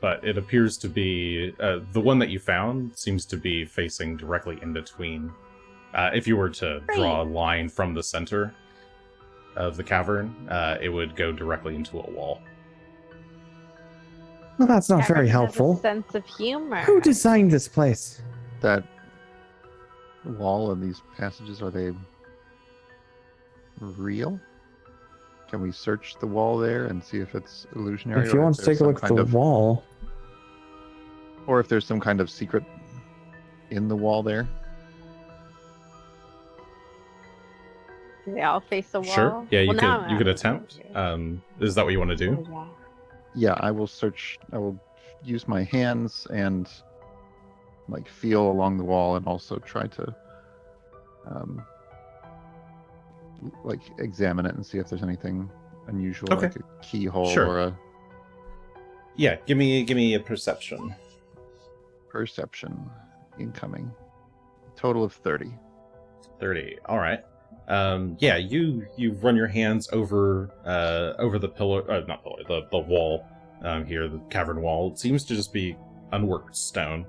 But it appears to be the one that you found seems to be facing directly in between. If you were to draw a line from the center of the cavern, it would go directly into a wall. Well, that's not very Everyone has a helpful. sense of humor. Who designed this place? That wall and these passages, are they real? Can we search the wall there and see if it's illusionary? If you or want if to there's take a some look at kind the of- wall, Or if there's some kind of secret in the wall there. Do they all face the wall? Sure. Yeah, you Well, now could I'm attempt. okay. Is that what you want to do? Oh, yeah. Yeah, I will search. I will use my hands and feel along the wall, and also try to examine it and see if there's anything unusual, Okay. like a keyhole Sure. or a Yeah, give me a perception. perception incoming. Total of 30. 30. All right. Yeah, you run your hands over the pillar, not pillar, the wall here, the cavern wall. It seems to just be unworked stone.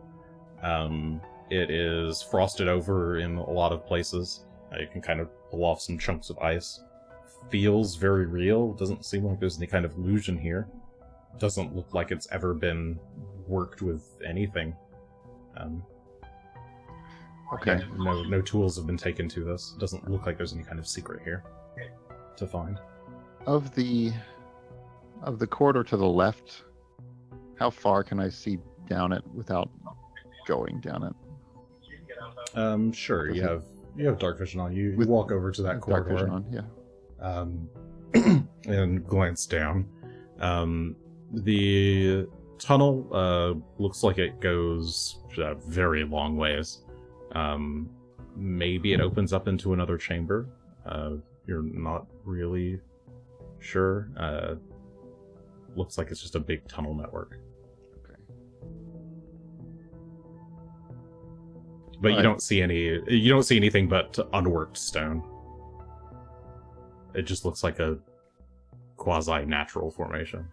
It is frosted over in a lot of places. You can kind of pull off some chunks of ice. Feels very real. Doesn't seem like there's any kind of illusion here. Doesn't look like it's ever been worked with anything. Okay. Yeah, no tools have been taken to this. Doesn't look like there's any kind of secret here to find. Of the corridor to the left, how far can I see down it without going down it? Sure. Does You have dark vision on you. You With walk over to that Dark corridor. vision on, yeah. And glance down. The tunnel looks like it goes a very long ways. Maybe it opens up into another chamber. You're not really sure. Looks like it's just a big tunnel network. Okay. But you Alright. don't see anything but unworked stone. It just looks like a quasi-natural formation.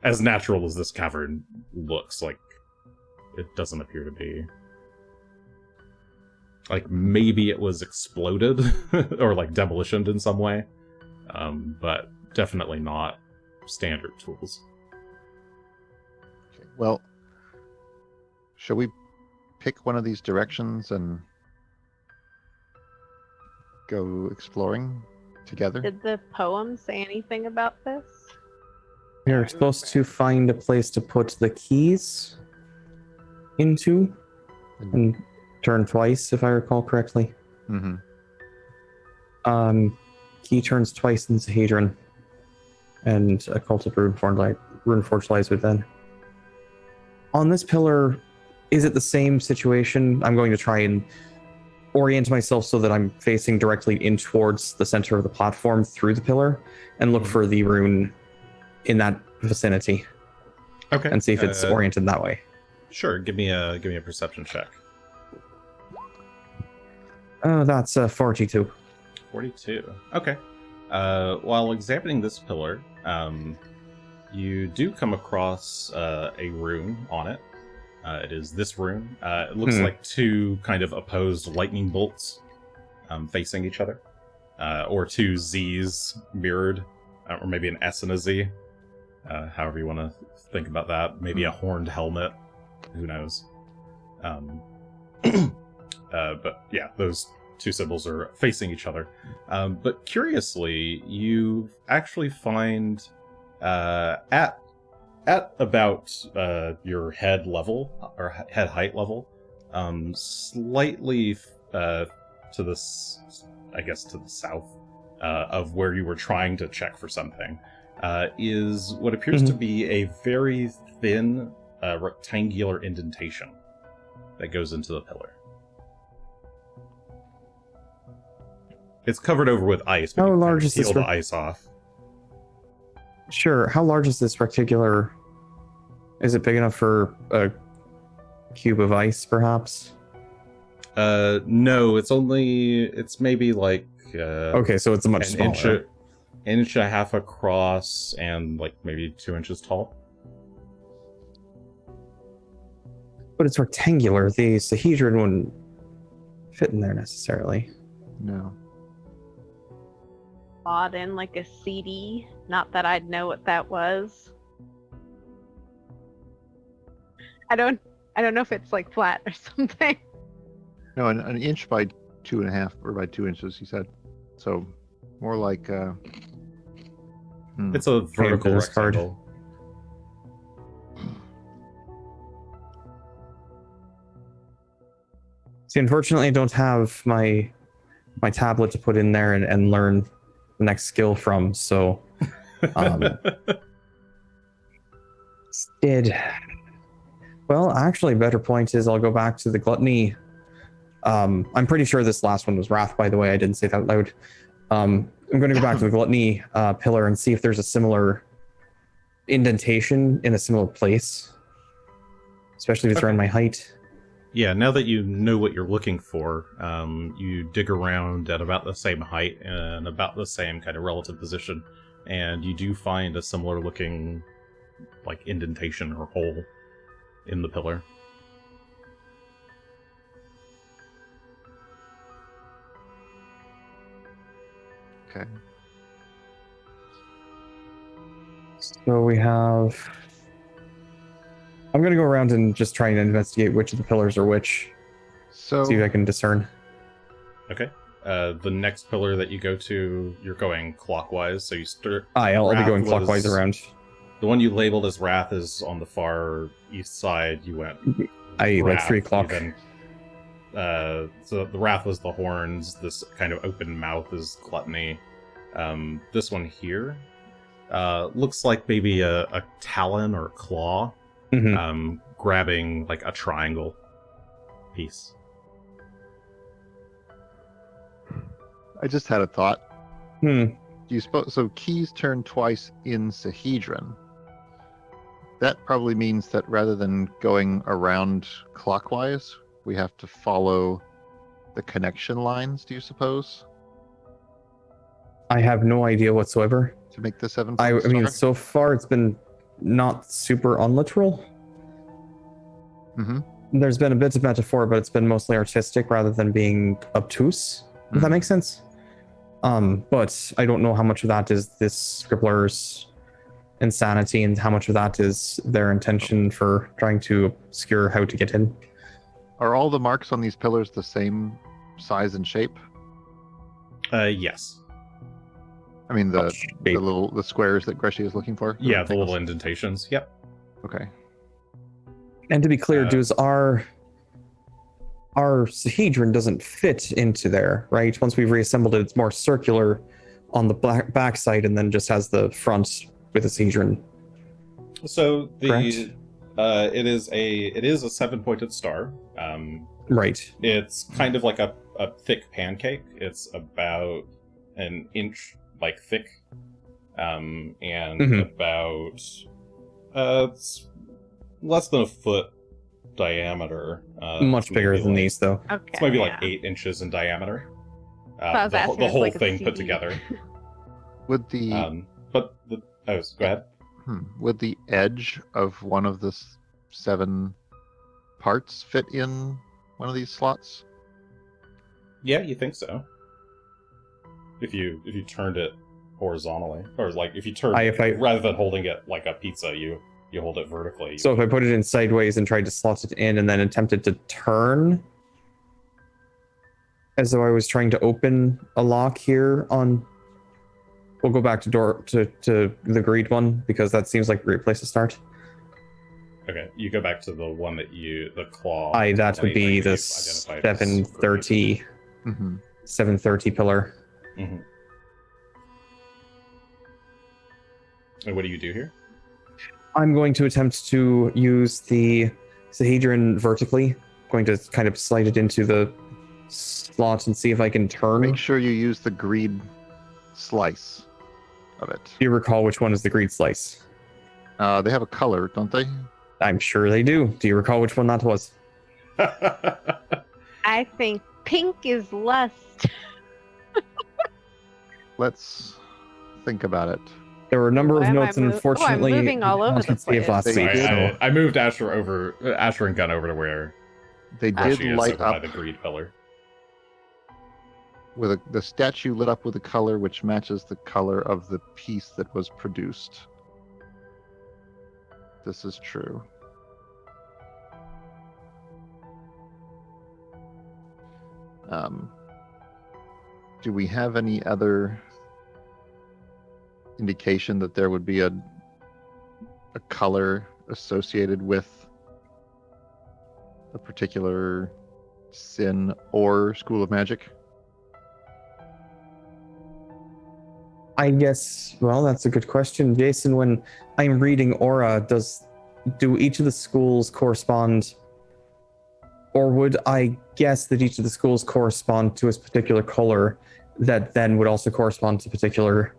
As natural as this cavern looks, like, it doesn't appear to be. Like, maybe it was exploded, or, demolitioned in some way. But definitely not standard tools. Okay. Well, shall we pick one of these directions and go exploring together? Did the poem say anything about this? you're supposed to find a place to put the keys into and turn twice, if I recall correctly. Mm-hmm. He turns twice in Sahedron, and a cult of Runeforge lies within. On this pillar, is it the same situation? I'm going to try and orient myself so that I'm facing directly in towards the center of the platform through the pillar, and look for the rune in that vicinity. Okay. And see if it's oriented that way. Sure. Give me a perception check. Oh, that's 42. 42. Okay. While examining this pillar, you do come across a rune on it. It is this rune. It looks like two kind of opposed lightning bolts facing each other. Or two Z's mirrored, or maybe an S and a Z. However you want to think about that. Maybe a horned helmet. Who knows? But yeah, those two symbols are facing each other. But curiously, you actually find at about your head level, or head height level, slightly to the, I guess, to the south of where you were trying to check for something, is what appears to be a very thin rectangular indentation that goes into the pillar. It's covered over with ice, but How you can large is peel this the ice off. Sure. How large is this rectangular? Is it big enough for a cube of ice, perhaps? No, it's maybe like Okay, so it's a much an smaller. inch and a half across and like maybe 2 inches tall. But it's rectangular. The Sahedron wouldn't fit in there necessarily. No. Odd in like a CD. Not that I'd know what that was. I don't know if it's like flat or something. No, an inch by 2.5 or by 2 inches, he said. So more like It's a vertical business card. rectangle. See, unfortunately, I don't have my tablet to put in there and learn the next skill from, so well, actually, better point is I'll go back to the gluttony. I'm pretty sure this last one was Wrath, by the way. I didn't say that loud. I'm going to go back to the gluttony pillar and see if there's a similar indentation in a similar place, especially if it's around my height. Yeah, now that you know what you're looking for, you dig around at about the same height and about the same kind of relative position, and you do find a similar looking like indentation or hole in the pillar. okay. So we have... I'm going to go around and just try and investigate which of the pillars are which. So See if I can discern. Okay. The next pillar that you go to, you're going clockwise, so you start... I'll be Wrath going clockwise was- around. The one you labeled as Wrath is on the far east side. You went Like Wrath, 3 o'clock. Then, so the Wrath was the horns. This kind of open mouth is gluttony. This one here looks like maybe a talon or a claw, grabbing like a triangle piece. I just had a thought. Hmm. So keys turn twice in Sahedron. That probably means that rather than going around clockwise, we have to follow the connection lines, do you suppose? I have no idea whatsoever. To make the 7 I points mean, star? so far it's been not super unliteral. Mm-hmm. There's been a bit of metaphor, but it's been mostly artistic rather than being obtuse. Does that make sense? But I don't know how much of that is this scribbler's insanity and how much of that is their intention for trying to obscure how to get in. Are all the marks on these pillars the same size and shape? Yes. I mean the squares that Greshy is looking for? Yeah, the little indentations. Yep. Okay. And to be clear, does our Sahedron doesn't fit into there, right? Once we've reassembled it, it's more circular on the back side, and then just has the front with the Sahedron. So Correct? it is a 7-pointed star. Right. It's kind of like a thick pancake. It's about an inch thick, and about it's less than a foot diameter. Much bigger than these, though. Okay. It's maybe 8 inches in diameter. So I was asking The if, whole like, a thing put CD. together. Would the Go ahead. would the edge of one of the 7 parts fit in one of these slots? Yeah, you think so? If you turned it horizontally, or if you turn rather than holding it like a pizza, you hold it vertically. So if I put it in sideways and tried to slot it in, and then attempted to turn, as though I was trying to open a lock here on. We'll go back to the greed one, because that seems like a great place to start. Okay, you go back to the one that the claw. That would be the 730. 730 pillar. Mm-hmm. And what do you do here? I'm going to attempt to use the Sahedron vertically. Going to kind of slide it into the slot and see if I can turn. Make sure you use the greed slice of it. Do you recall which one is the greed slice? They have a color, don't they? I'm sure they do. Do you recall which one that was? I think pink is lust. Let's think about it. There were a number Why of am I notes, and mov- unfortunately, I'm moving all over I the could save place. last week. So I moved Asher and Gunn over to where They did she is light over by up the greed pillar. with the statue lit up with a color which matches the color of the piece that was produced. This is true. Do we have any other indication that there would be a color associated with a particular sin or school of magic? I guess, well, that's a good question. Jason, when I'm reading aura, do each of the schools correspond, or would I guess that each of the schools correspond to a particular color that then would also correspond to a particular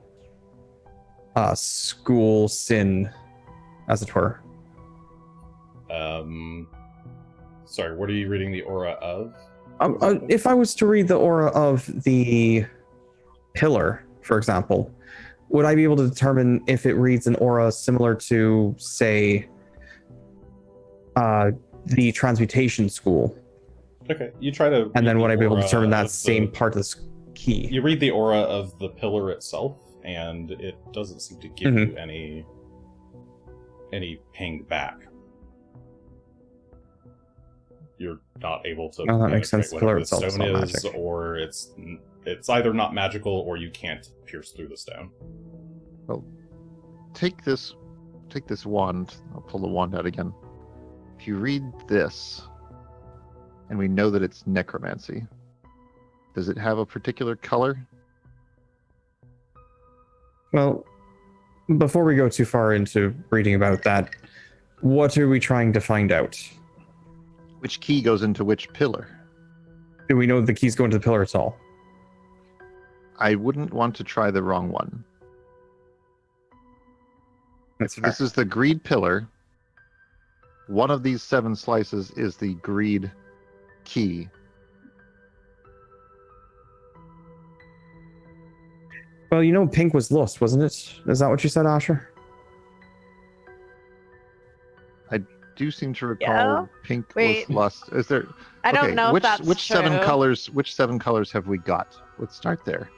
school sin, as it were? Sorry, what are you reading the aura of? If I was to read the aura of the pillar, for example, would I be able to determine if it reads an aura similar to, say, the transmutation school? Okay, you try to. And then would I be able to determine that of same part of the key? You read the aura of the pillar itself, and it doesn't seem to give you any ping back. You're not able to. Oh, that makes sense. The pillar The itself is stone not is, magic. or it's either not magical, or you can't pierce through the stone. Well, take this wand. I'll pull the wand out again. If you read this, and we know that it's necromancy, does it have a particular color? Well, before we go too far into reading about that, what are we trying to find out? Which key goes into which pillar? Do we know the keys go into the pillar at all? I wouldn't want to try the wrong one. That's fair. This is the greed pillar. One of these 7 slices is the greed key. Well, you know, pink was lust, wasn't it? Is that what you said, Asher? Do seem to recall Yeah? pink Wait. was lust. Is there? I don't know which if that's which true. 7 colors? Which 7 colors have we got? Let's start there.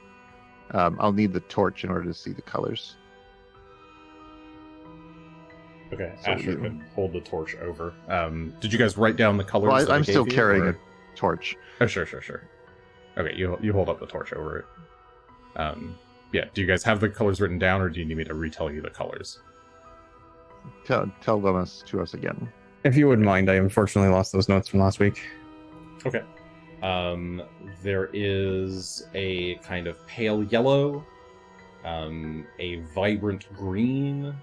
I'll need the torch in order to see the colors. Okay, So Asher you- can hold the torch over. Did you guys write down the colors? Well, that I I'm still gave you, carrying or- a torch. Oh, sure. Okay, you hold up the torch over it. Yeah. Do you guys have the colors written down, or do you need me to retell you the colors? Tell them to us again. If you wouldn't mind, I unfortunately lost those notes from last week. Okay. There is a kind of pale yellow, a vibrant green,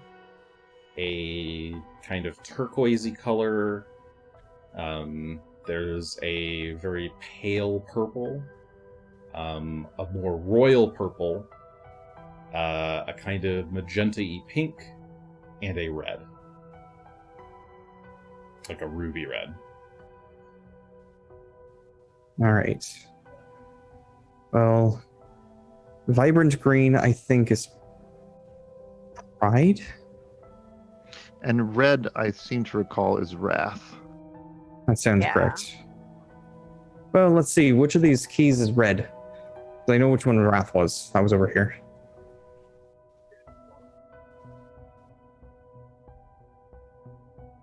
a kind of turquoisey color. There's a very pale purple, a more royal purple, a kind of magenta-y pink, and a red. Like a ruby red. All right. Well, vibrant green, I think, is pride. And red, I seem to recall, is wrath. That sounds Yeah. correct. Well, let's see. Which of these keys is red? 'Cause I know which one Wrath was. That was over here.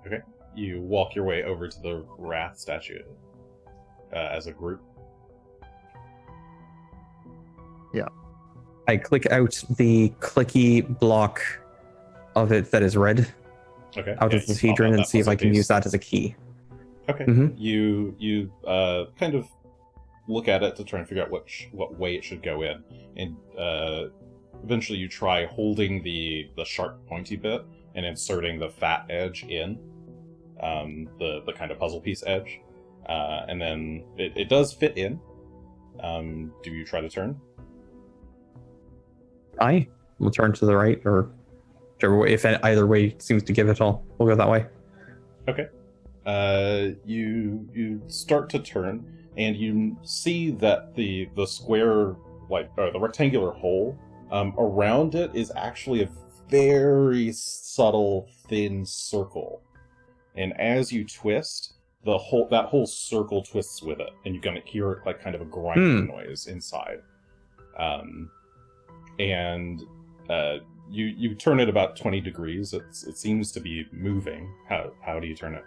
Okay. You walk your way over to the Wrath Statute as a group. I click out the clicky block of it that is red Okay. out yeah, of the you pop out Hedron and that see if I puzzle can piece. use that as a key. Okay. Mhm. You kind of look at it to try and figure out what way it should go in, and eventually you try holding the sharp pointy bit and inserting the fat edge in, the kind of puzzle piece edge, and then it does fit in. Do you try to turn? We'll turn to the right or whichever way. If either way seems to give it all, we'll go that way. Okay. You start to turn, and you see that the square, or the rectangular hole, around it is actually a very subtle, thin circle. And as you twist, that whole circle twists with it, and you're gonna hear like kind of a grinding noise inside. And you turn it about 20 degrees. It seems to be moving. How do you turn it?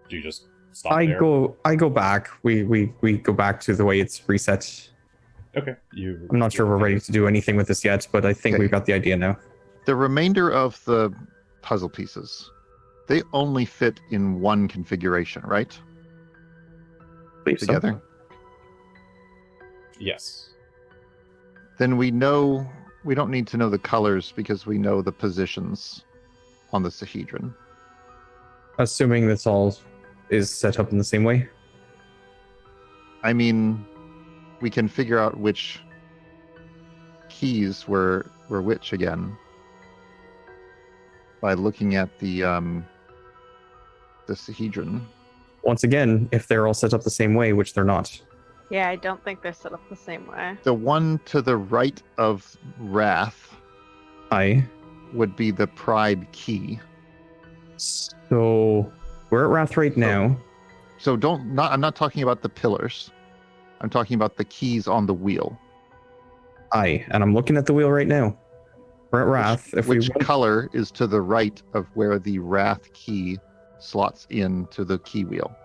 Do you just stop there? I go back. We go back to the way it's reset. Okay. I'm not sure we're ready to do anything with this yet, but I think Okay. we've got the idea now. The remainder of the puzzle pieces, they only fit in one configuration, right? Believe so. Together. Yes. Then we know we don't need to know the colors because we know the positions on the Sahedron. Assuming this all is set up in the same way. I mean, we can figure out which keys were which again by looking at the Sahedron. Once again, if they're all set up the same way, which they're not. Yeah, I don't think they're set up the same way. The one to the right of Wrath would be the Pride key. So we're at Wrath right now. So I'm not talking about the pillars. I'm talking about the keys on the wheel. And I'm looking at the wheel right now. We're at Wrath. Which color is to the right of where the Wrath key slots into the key wheel?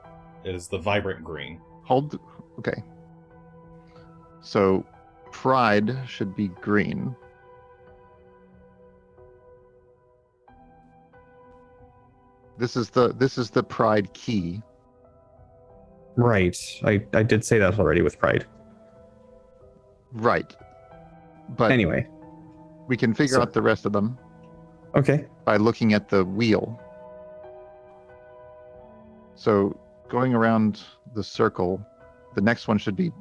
It is the vibrant green. Okay. So Pride should be green. This is the Pride key. Right. I did say that already with Pride. Right. But Anyway. we can figure out the rest of them Okay. by looking at the wheel. So going around the circle, the next one should be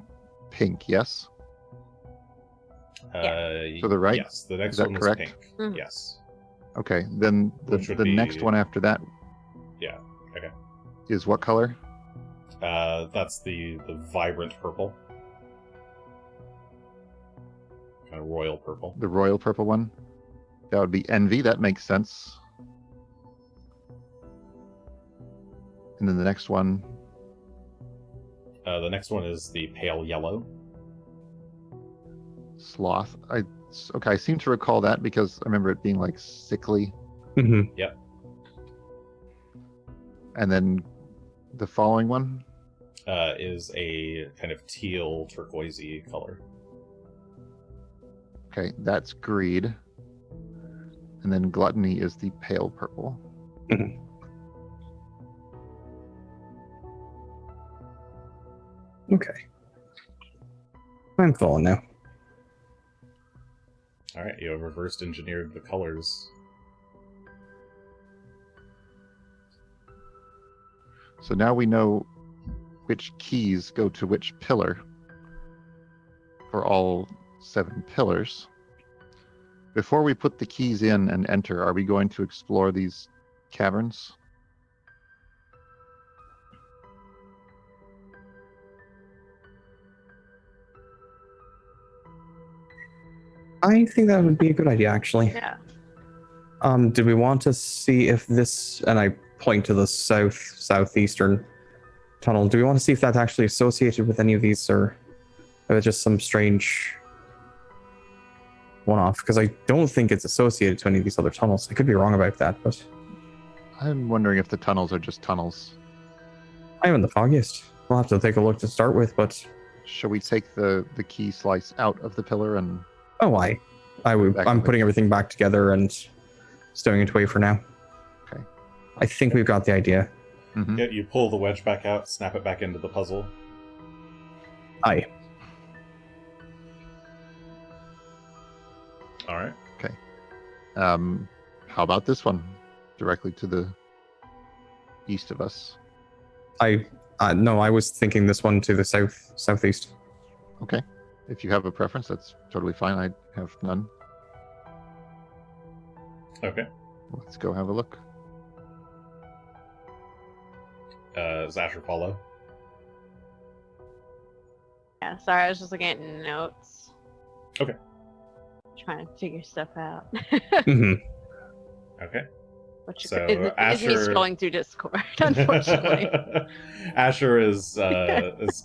pink, yes? To the right? Yes, the next Is that one was correct? pink. Mhm. Yes. Okay, then Which would the next be- one after that Yeah. Okay. is what color? That's the vibrant purple. Kind of royal purple. The royal purple one? That would be envy, that makes sense. And then the next one, The next one is the pale yellow. sloth. I seem to recall that because I remember it being like sickly. Mm-hmm. And then the following one, Is a kind of teal turquoisey color. okay, that's greed. And then gluttony is the pale purple. Okay. I'm following now. All right, you have reversed engineered the colors. So now we know which keys go to which pillar for all 7 pillars. Before we put the keys in and enter, are we going to explore these caverns? I think that would be a good idea, actually. Yeah. Do we want to see if this, and I point to the southeastern tunnel, do we want to see if that's actually associated with any of these, or it's just some strange one-off? Because I don't think it's associated to any of these other tunnels. I could be wrong about that, but I'm wondering if the tunnels are just tunnels. I'm in the foggiest. We'll have to take a look to start with, but Shall we take the key slice out of the pillar and... I'm putting everything back together and stowing it away for now. Okay. I think we've got the idea. Mhm. Yeah, you pull the wedge back out, snap it back into the puzzle. Aye. All right. How about this one? Directly to the east of us. No, I was thinking this one to the southeast. Okay. If you have a preference, that's totally fine. I have none. Okay. Let's go have a look. Does Asher follow? Yeah, sorry, I was just looking at notes. Okay. Trying to figure stuff out. Hmm. Okay. Which So, is me Asher- scrolling through Discord, unfortunately. Asher has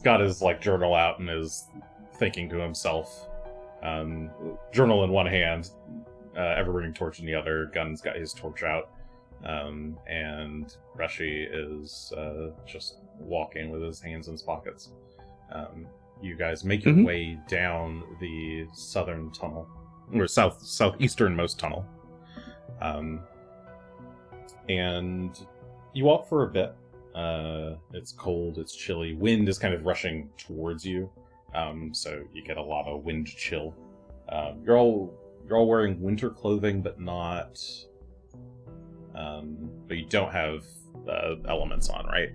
got his journal out and is thinking to himself. Journal in one hand, ever-burning torch in the other. Gunn's got his torch out, and Greshy is just walking with his hands in his pockets. You guys make your way down the southern tunnel, or southeasternmost tunnel. And you walk for a bit. It's cold, it's chilly. Wind is kind of rushing towards you, so you get a lot of wind chill. You're all wearing winter clothing, but not. But you don't have elements on, right?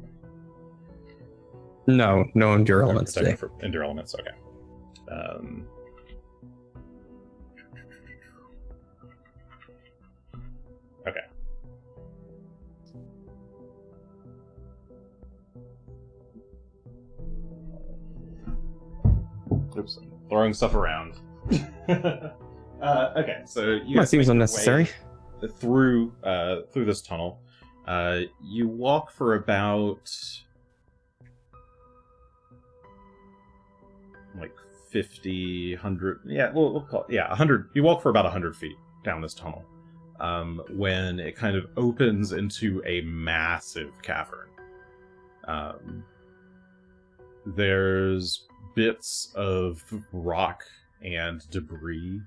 No endure elements today. For endure elements, okay. Okay. Oops, I'm throwing stuff around. Okay, so you That guys seems make your unnecessary. way through this tunnel. You walk for about 50, 100. Yeah, we'll call it 100. You walk for about 100 feet down this tunnel, when it kind of opens into a massive cavern. There's bits of rock and debris,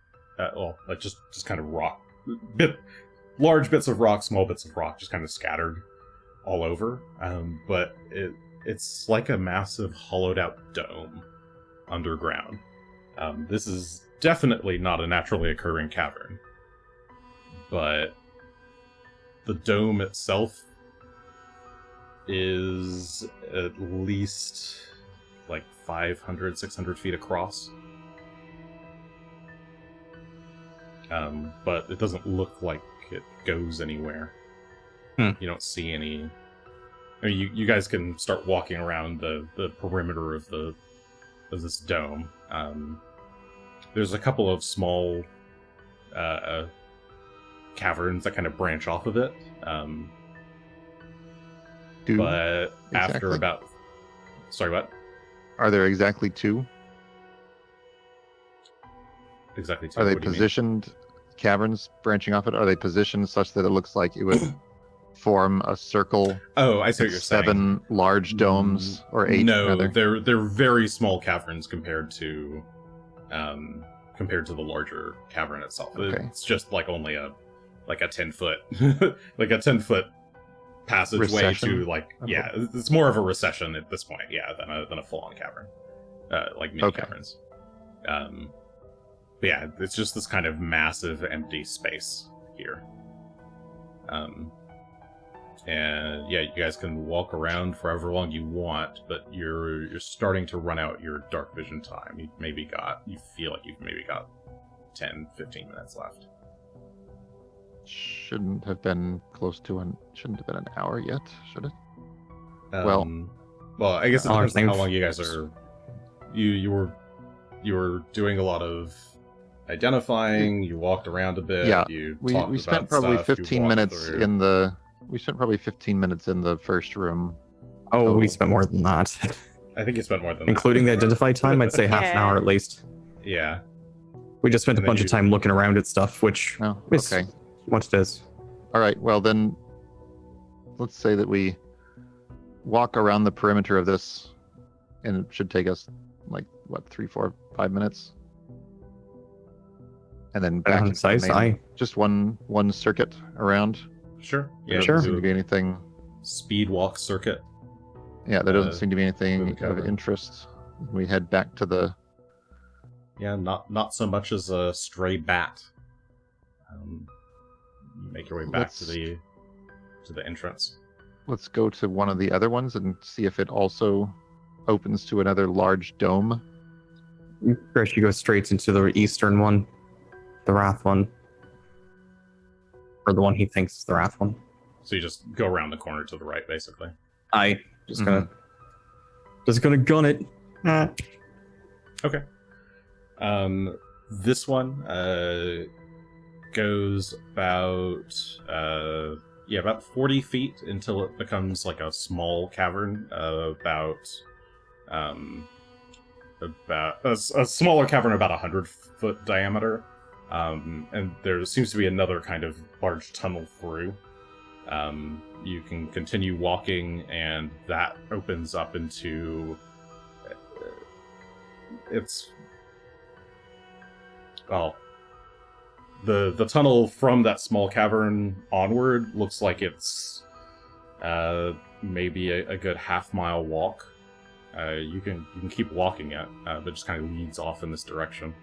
just kind of rock, large bits of rock, small bits of rock, just kind of scattered all over. But it's like a massive hollowed out dome underground. This is definitely not a naturally occurring cavern, but the dome itself is at least 500, 600 feet across. But it doesn't look like it goes anywhere. You don't see any. I mean, you guys can start walking around the perimeter of this dome. There's a couple of small caverns that kind of branch off of it. But after exactly? about... Sorry, what? Are there exactly 2? Exactly two. Are they What do you mean? positioned caverns branching off it? Are they positioned such that it looks like it would form a circle? Oh, I see what with you're saying. 7 large domes, or 8 No, rather? they're very small caverns compared to the larger cavern itself. Okay. It's just only a 10-foot like a 10-foot passageway Recession? to like it's more of a recession at this point, than a full on cavern, like mini caverns. But yeah, it's just this kind of massive empty space here. And yeah, you guys can walk around for however long you want, but you're starting to run out your dark vision time. You feel like you've maybe got 10, 15 minutes left. Shouldn't have been an hour yet, should it? Well, I guess it depends on how long you guys are. You were doing a lot of identifying. You walked around a bit. Yeah, you we spent probably 15 minutes in the. We spent probably 15 minutes in the first room. Oh, we spent more than that. I think you spent more than including that. the identify time. I'd say half an hour at least. Yeah. We just spent a bunch of time looking around at stuff, which is what it is. All right. Well, then, let's say that we walk around the perimeter of this, and it should take us like 3, 4, 5 minutes, and then back into the main, just one circuit around. Sure. Yeah. There doesn't seem to be anything. Speed walk circuit. Yeah, there doesn't seem to be anything of interest. We head back to the. Yeah, not so much as a stray bat. Make your way back to the entrance. Let's go to one of the other ones and see if it also opens to another large dome. Greshy goes straight into the eastern one, the Wrath one, or the one he thinks is the Wrath one. So you just go around the corner to the right, basically. Just gonna gun it. Okay. This one goes about 40 feet until it becomes like a small cavern, about a smaller cavern about 100-foot diameter, and there seems to be another kind of large tunnel through. You can continue walking, and that opens up into the tunnel from that small cavern onward looks like it's maybe a good half-mile walk. You can keep walking it, but just kind of leads off in this direction.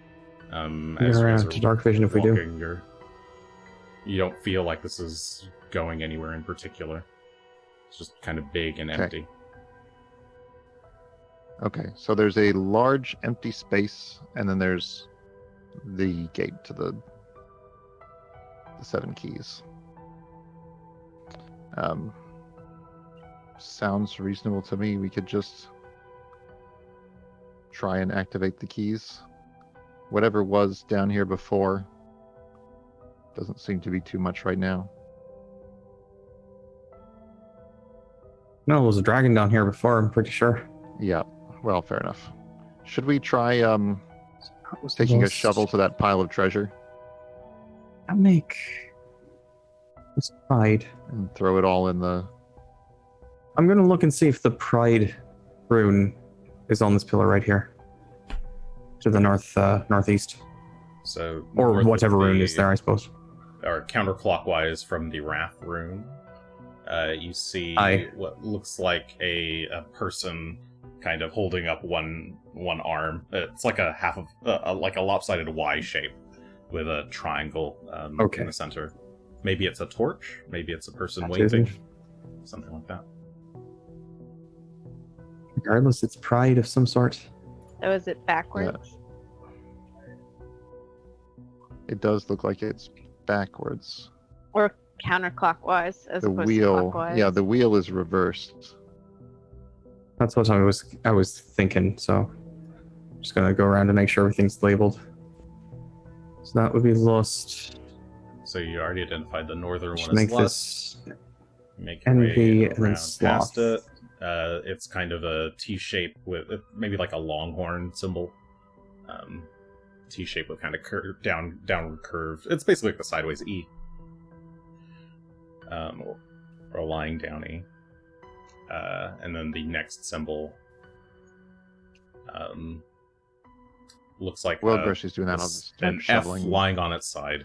As to dark vision if walking, we do. You don't feel like this is going anywhere in particular. It's just kind of big and empty. Okay, so there's a large empty space, and then there's the gate to the 7 keys. Sounds reasonable to me. We could just try and activate the keys. Whatever was down here before doesn't seem to be too much right now. No, there was a dragon down here before, I'm pretty sure. Yeah, well, fair enough. Should we try taking a shovel to that pile of treasure? I'll make this pride. And throw it all in the... I'm going to look and see if the pride rune is on this pillar right here. To the northeast. So, or whatever rune is there, I suppose. Or counterclockwise from the Wrath rune, you see what looks like a person kind of holding up one arm. It's like a half of like a lopsided Y shape with a triangle in the center. Maybe it's a torch. Maybe it's a person waving. Something like that. Regardless, it's pride of some sort. So is it backwards? Yeah. It does look like it's backwards. Or counterclockwise as the opposed wheel, to clockwise. Yeah, the wheel is reversed. That's what I was thinking, so I'm just gonna go around and make sure everything's labeled. So that would be lust. So you already identified the northern one as make lust. This make your envy way and then around sloth. past it. It's kind of a T-shape with maybe like a longhorn symbol. T-shape with kind of downward curve. It's basically like the sideways E. Or a lying down E. And then the next symbol looks like Well, Greshy's doing that. I'll just start an shoveling. F lying on its side.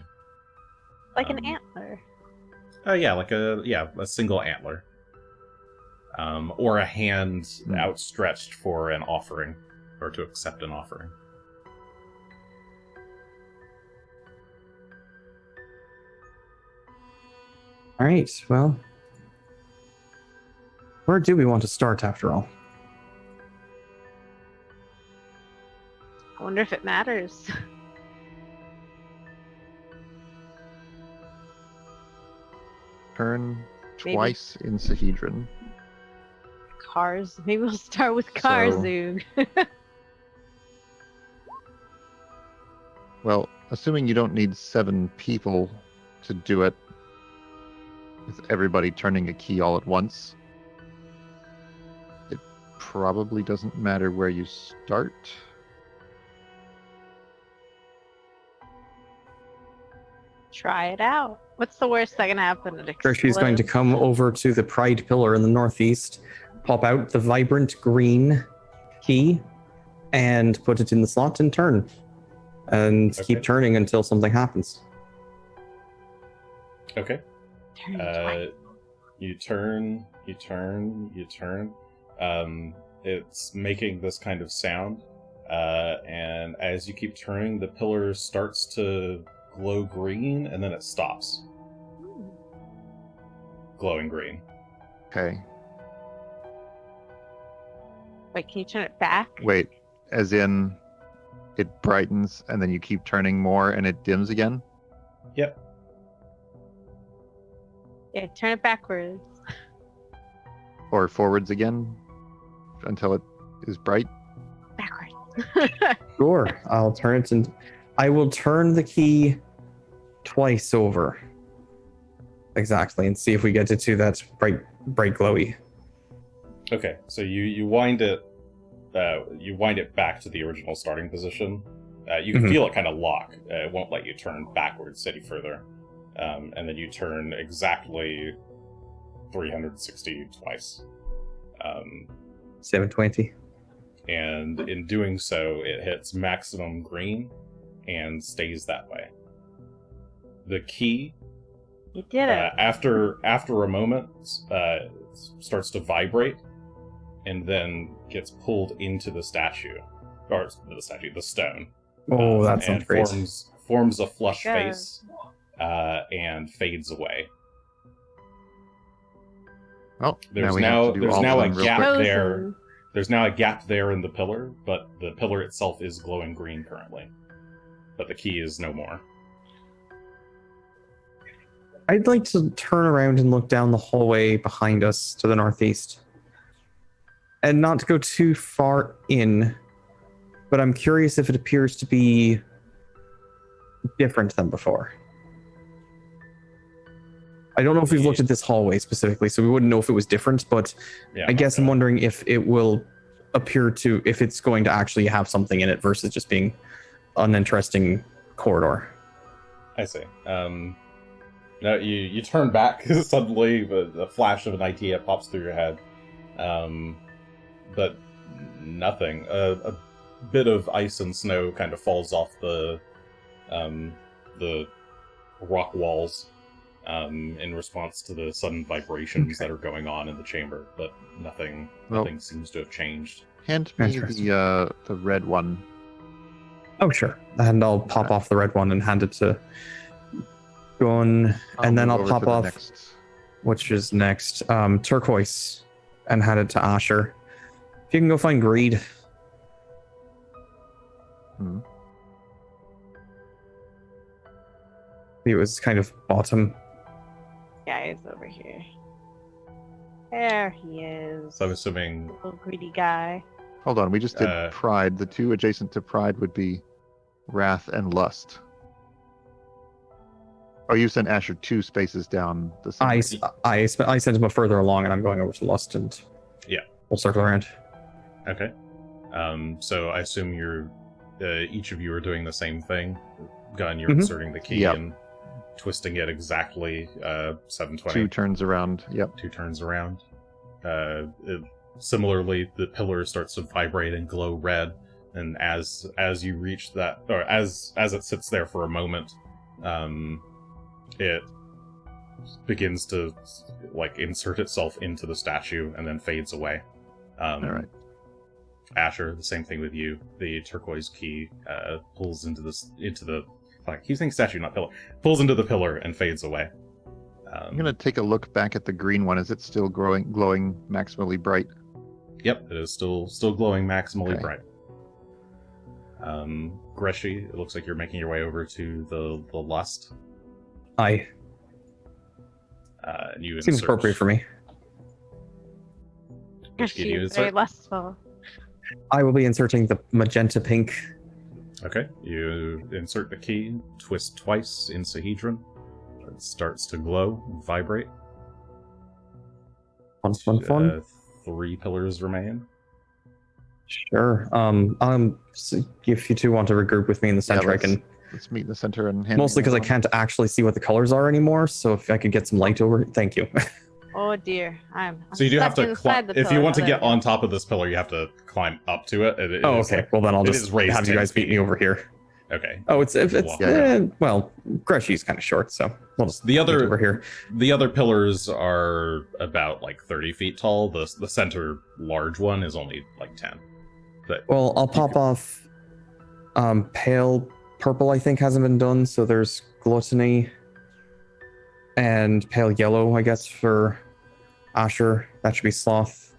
Like an antler. Oh yeah, like a single antler. or a hand outstretched for an offering, or to accept an offering. All right, well, where do we want to start after all? I wonder if it matters. Turn Maybe. twice in Sahedron. Cars. Maybe we'll start with So- Karzug. Well, assuming you don't need 7 people to do it, with everybody turning a key all at once, it probably doesn't matter where you start. Try it out. What's the worst that can happen? It Greshy's going to explodes. come over to the Pride Pillar in the northeast, pop out the vibrant green key, and put it in the slot and turn. And Okay. keep turning until something happens. Okay. Turn twice. You turn. It's making this kind of sound, and as you keep turning, the pillar starts to glow green, and then it stops glowing green. Okay. Wait, can you turn it back? Wait, as in it brightens and then you keep turning more and it dims again? Yep. Yeah, turn it backwards. Or forwards again until it is bright? Backwards. Sure, I'll turn it and I will turn the key twice over. Exactly, and see if we get it to that bright glowy. Okay, so you wind it back to the original starting position. You can Mhm. feel it kind of lock. It won't let you turn backwards any further. And then you turn exactly 360 twice. 720. And in doing so, it hits maximum green and stays that way. The key, You did it. after a moment, starts to vibrate, and then gets pulled into the statue, or the stone. Oh, that sounds and great. forms a flush Good. face, and fades away. Well, There's we now- have to do there's all now of a them real gap quick. there. Frozen. There's now a gap there in the pillar, but the pillar itself is glowing green currently. But the key is no more. I'd like to turn around and look down the hallway behind us to the northeast. And not go too far in, but I'm curious if it appears to be different than before. I don't know if we've looked at this hallway specifically, so we wouldn't know if it was different, but Yeah, I guess I'm okay. wondering if it will appear to, if it's going to actually have something in it versus just being an interesting corridor. I see. Now you turn back suddenly, but a flash of an idea pops through your head. But nothing. A bit of ice and snow kind of falls off the rock walls in response to the sudden vibrations that are going on in the chamber, but nothing seems to have changed. Hand me Interesting. the red one. Oh, sure. And I'll pop off the red one and hand it to Gunn, and then move I'll over pop to the off, next. which is next, turquoise, and hand it to Asher. If you can go find Greed. Hmm. It was kind of bottom. Yeah, he's over here. There he is. So I'm assuming Little greedy guy. Hold on, we just did Uh, Pride. The two adjacent to Pride would be Wrath and Lust. Oh, you sent Asher 2 spaces down the I side. sent him further along, and I'm going over to Lust, and Yeah. we'll circle around. okay. So I assume you're each of you are doing the same thing. Gunn, you're Mhm. inserting the key Yep. and twisting it exactly 720. 2 turns around. Yep. 2 turns around. Similarly, the pillar starts to vibrate and glow red, and as you reach that, or as it sits there for a moment, it begins to like insert itself into the statue and then fades away. All right. Asher, the same thing with you. The turquoise key pulls into the keep saying statue, not pillar. Pulls into the pillar and fades away. I'm gonna take a look back at the green one. Is it still glowing maximally bright? Yep, it is still glowing maximally Okay. bright. Greshy, it looks like you're making your way over to the lust. Aye. And you Seems insert- appropriate for me. Which key do you She's very insert? lustful. I will be inserting the magenta pink. Okay, you insert the key, twist twice in Sahedron. It starts to glow, vibrate. Fun. 3 pillars remain. Sure. If you two want to regroup with me in the center, I can. Let's meet in the center and hand Mostly me because I that can't actually see what the colors are anymore. So if I could get some light over, thank you. Oh dear, I'm So you do have stuck to inside climb. the If you pillar. want to Oh, get there we on go. top of this pillar, you have to climb up to it. It Oh, is okay. like- Well, then I'll it just is raised have you 10 guys beat me feet. over here. Okay. Oh, it's Yeah. well, Greshy's kind of short, so we'll just The meet over other here. the other pillars are about like 30 feet tall. The center large one is only like 10. But Well, I'll pop off. Pale purple, I think, hasn't been done. So there's gluttony and pale yellow, I guess, for Asher. That should be sloth.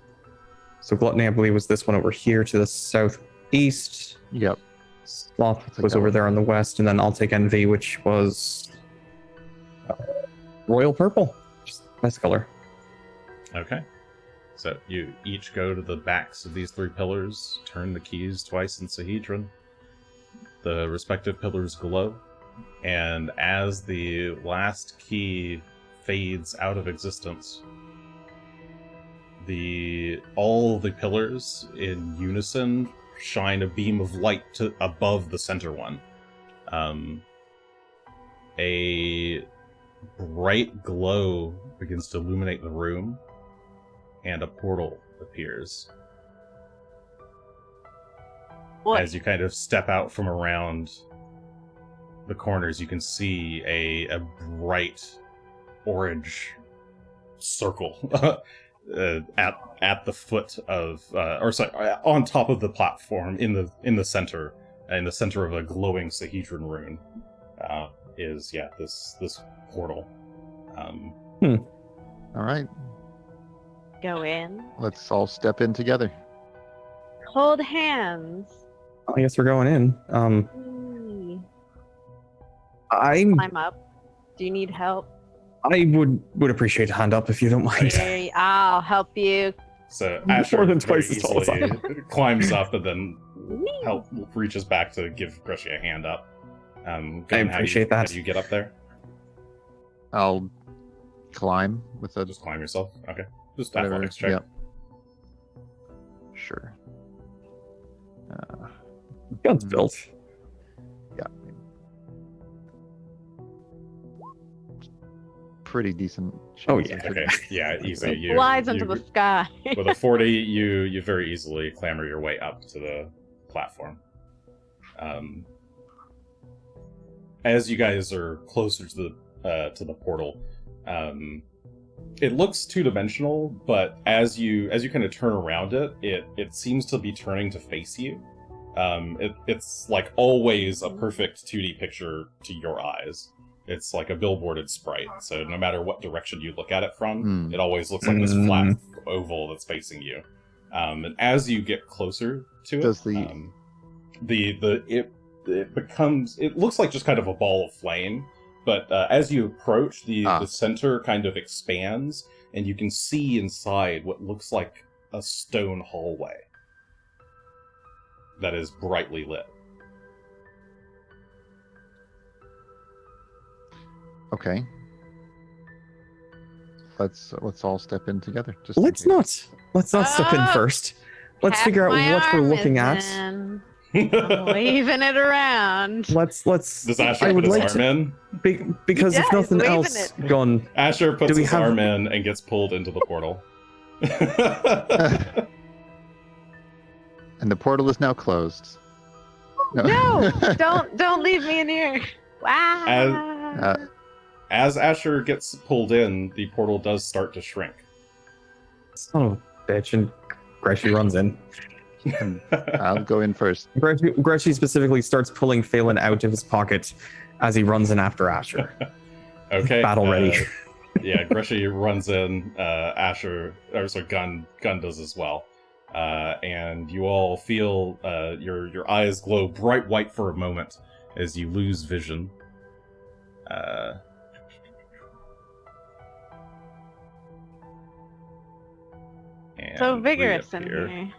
So gluttony, I believe, was this one over here to the southeast. Yep. Sloth I'll take was that over one. there on the west, and then I'll take envy, which was royal purple. Just nice color. okay. So you each go to the backs of these 3 pillars, turn the keys twice in Sahedron. The respective pillars glow, and as the last key fades out of existence, all the pillars in unison shine a beam of light to above the center one. A bright glow begins to illuminate the room, and a portal appears. What? As you kind of step out from around the corners, you can see a bright orange circle at the foot of, on top of the platform in the center of a glowing Sahedron rune. Is this portal. All right. Go in. Let's all step in together. Hold hands. I guess we're going in. Whee. I Climb up. Do you need help? would appreciate a hand up if you don't mind. Hey, I'll help you. So More Asher than very twice as tall as I easily climbs up and then Whee. reaches back to give Greshy a hand up. Gunn, I appreciate how that. do you get up there? I'll climb with a Just climb yourself. Okay. Just whatever. athletics check. Yep. Sure. Gun's built. Yeah. Pretty decent. Oh, chance yeah. of Okay. Yeah, easy. You, Flies into the sky. with a 40, you very easily clamber your way up to the platform. As you guys are closer to the portal, it looks 2-dimensional, but as you kind of turn around it seems to be turning to face you. It's like always a perfect 2D picture to your eyes. It's like a billboarded sprite, so no matter what direction you look at it from, it always looks like this flat oval that's facing you. And as you get closer to Does it it looks like just kind of a ball of flame, but as you approach, the center kind of expands, and you can see inside what looks like a stone hallway that is brightly lit. Okay. Let's all step in together. Just in Let's case. not step in Ah, first. Let's Half figure out my what we're arm looking is at. in. I'm waving it around. Let's. Does Asher I put would his like arm to in? because He if does, nothing waving else, it. Gunn. Asher puts Do we his have- arm in and gets pulled into the portal. And the portal is now closed. No, don't leave me in here. Wow. as Asher gets pulled in, the portal does start to shrink. Son of a bitch, and Greshy runs in. I'll go in first. Greshy specifically starts pulling Phelan out of his pocket as he runs in after Asher. Okay. Battle ready. Yeah, Greshy runs in. Gunn does as well. And you all feel your eyes glow bright white for a moment as you lose vision. So vigorous in reappear.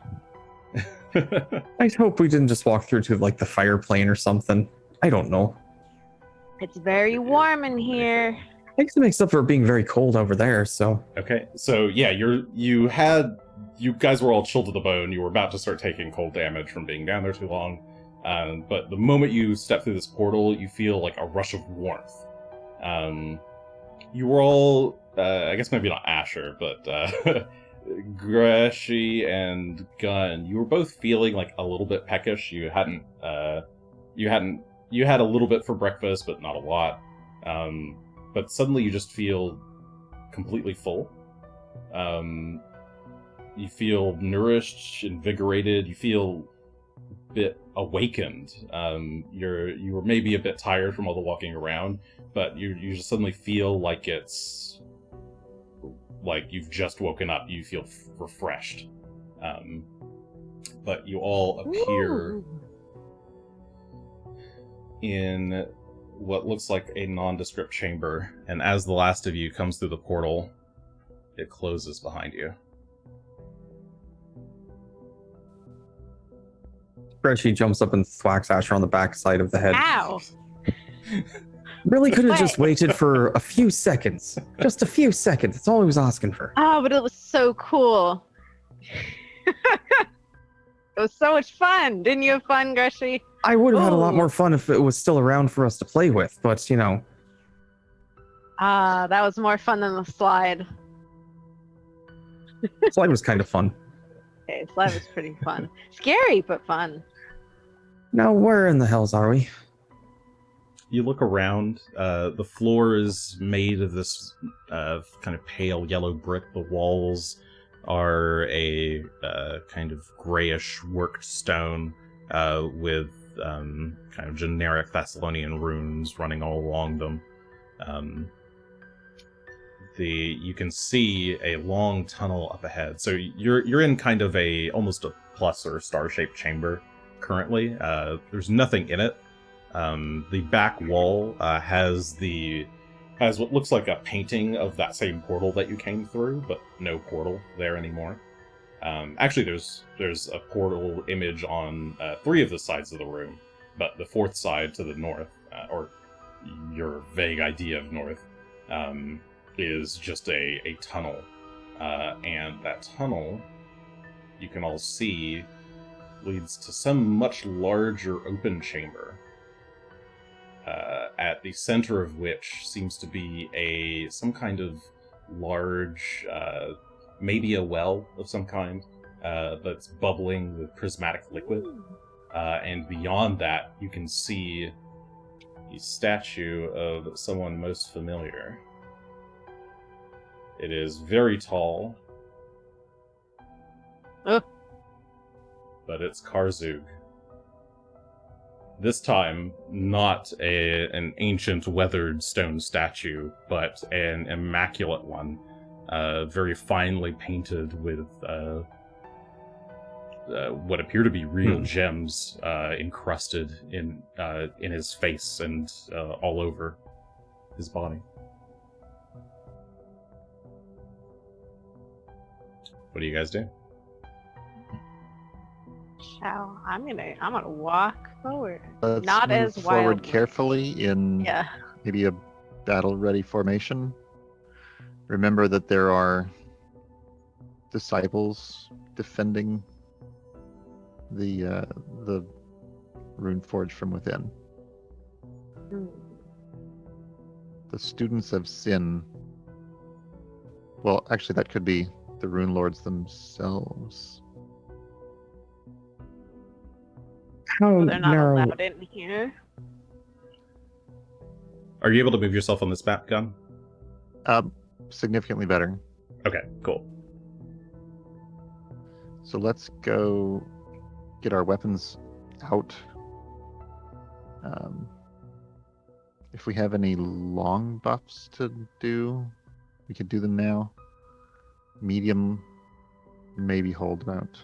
here. I hope we didn't just walk through to like the fire plane or something. I don't know. It's very warm in here. I guess it makes up for being very cold over there, so. Okay, so yeah, you guys were all chilled to the bone. You were about to start taking cold damage from being down there too long. But the moment you step through this portal, you feel like a rush of warmth. You were all, I guess maybe not Asher, but Greshy and Gunn, you were both feeling like a little bit peckish. You had a little bit for breakfast, but not a lot. But suddenly you just feel completely full. You feel nourished, invigorated. You feel a bit awakened. You were maybe a bit tired from all the walking around, but you just suddenly feel like it's like you've just woken up. You feel refreshed. But you all appear in what looks like a nondescript chamber, and as the last of you comes through the portal, it closes behind you. Greshy jumps up and thwacks Asher on the backside of the head. Ow! Really could have just What? waited for a few seconds. Just a few seconds. That's all he was asking for. Oh, but it was so cool. It was so much fun. Didn't you have fun, Greshy? I would have had a lot Ooh. more fun if it was still around for us to play with, but you know. That was more fun than the slide. Slide was kind of fun. Okay, slide was pretty fun. Scary, but fun. Now, where in the hells are we? You look around. The floor is made of this kind of pale yellow brick. The walls are a kind of grayish worked stone with kind of generic Thessalonian runes running all along them. You can see a long tunnel up ahead. So you're in kind of almost a plus or star-shaped chamber currently. There's nothing in it. The back wall has what looks like a painting of that same portal that you came through, but no portal there anymore. Actually, there's a portal image on 3 of the sides of the room, but the 4th side to the north, or your vague idea of north, is just a tunnel. And that tunnel, you can all see, leads to some much larger open chamber. At the center of which seems to be some kind of large, maybe a well of some kind, that's bubbling with prismatic liquid. And beyond that, you can see the statue of someone most familiar. It is very tall, but it's Karzug. This time, not an ancient weathered stone statue, but an immaculate one, very finely painted with what appear to be real gems encrusted in his face and all over his body. What do you guys do? Shough. I'm gonna walk forward. Let's Not move as forward wildly. carefully in Yeah. maybe a battle-ready formation. Remember that there are disciples defending the Runeforge from within. Hmm. The students of sin. Well, actually, that could be the Runelords themselves. How Well, they're not narrow? allowed in here. Are you able to move yourself on this map, Gunn? Significantly better. Okay, cool. So let's go get our weapons out. If we have any long buffs to do, we could do them now. Medium, maybe hold out.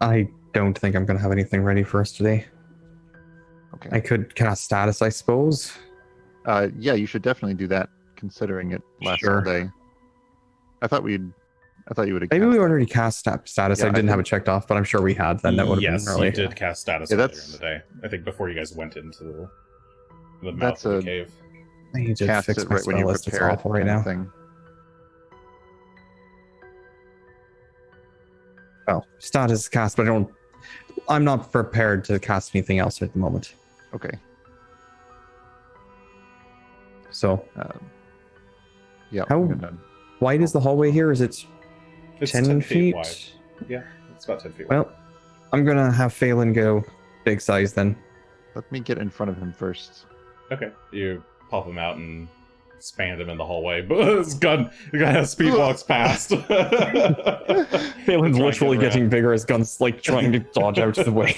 I don't think I'm going to have anything ready for us today. Okay. I could cast status, I suppose. Yeah, you should definitely do that, considering it lasts all Sure. day. I thought you would have. Maybe we already cast status. Yeah, I didn't I have it checked off, but I'm sure we had. Then that would have Yes, been early. you did cast status Yeah, earlier that's- in the day. I think before you guys went into the mouth That's of the a- cave. I need to cast fix it my right when spell you list. It's prepare it, awful right kind of now. thing. Well, status is cast, but I'm not prepared to cast anything else at the moment. Okay. So, Yeah. How- I'm gonna- wide is the hallway here? Is it It's 10 feet? wide. Yeah, it's about 10 feet wide. Well, I'm gonna have Phelan go big size then. Let me get in front of him first. Okay, you pop him out and expand him in the hallway. But his gun, the guy has speed walks past. Phelan's Trying to literally get getting bigger as Gunn's like trying to dodge out of the way.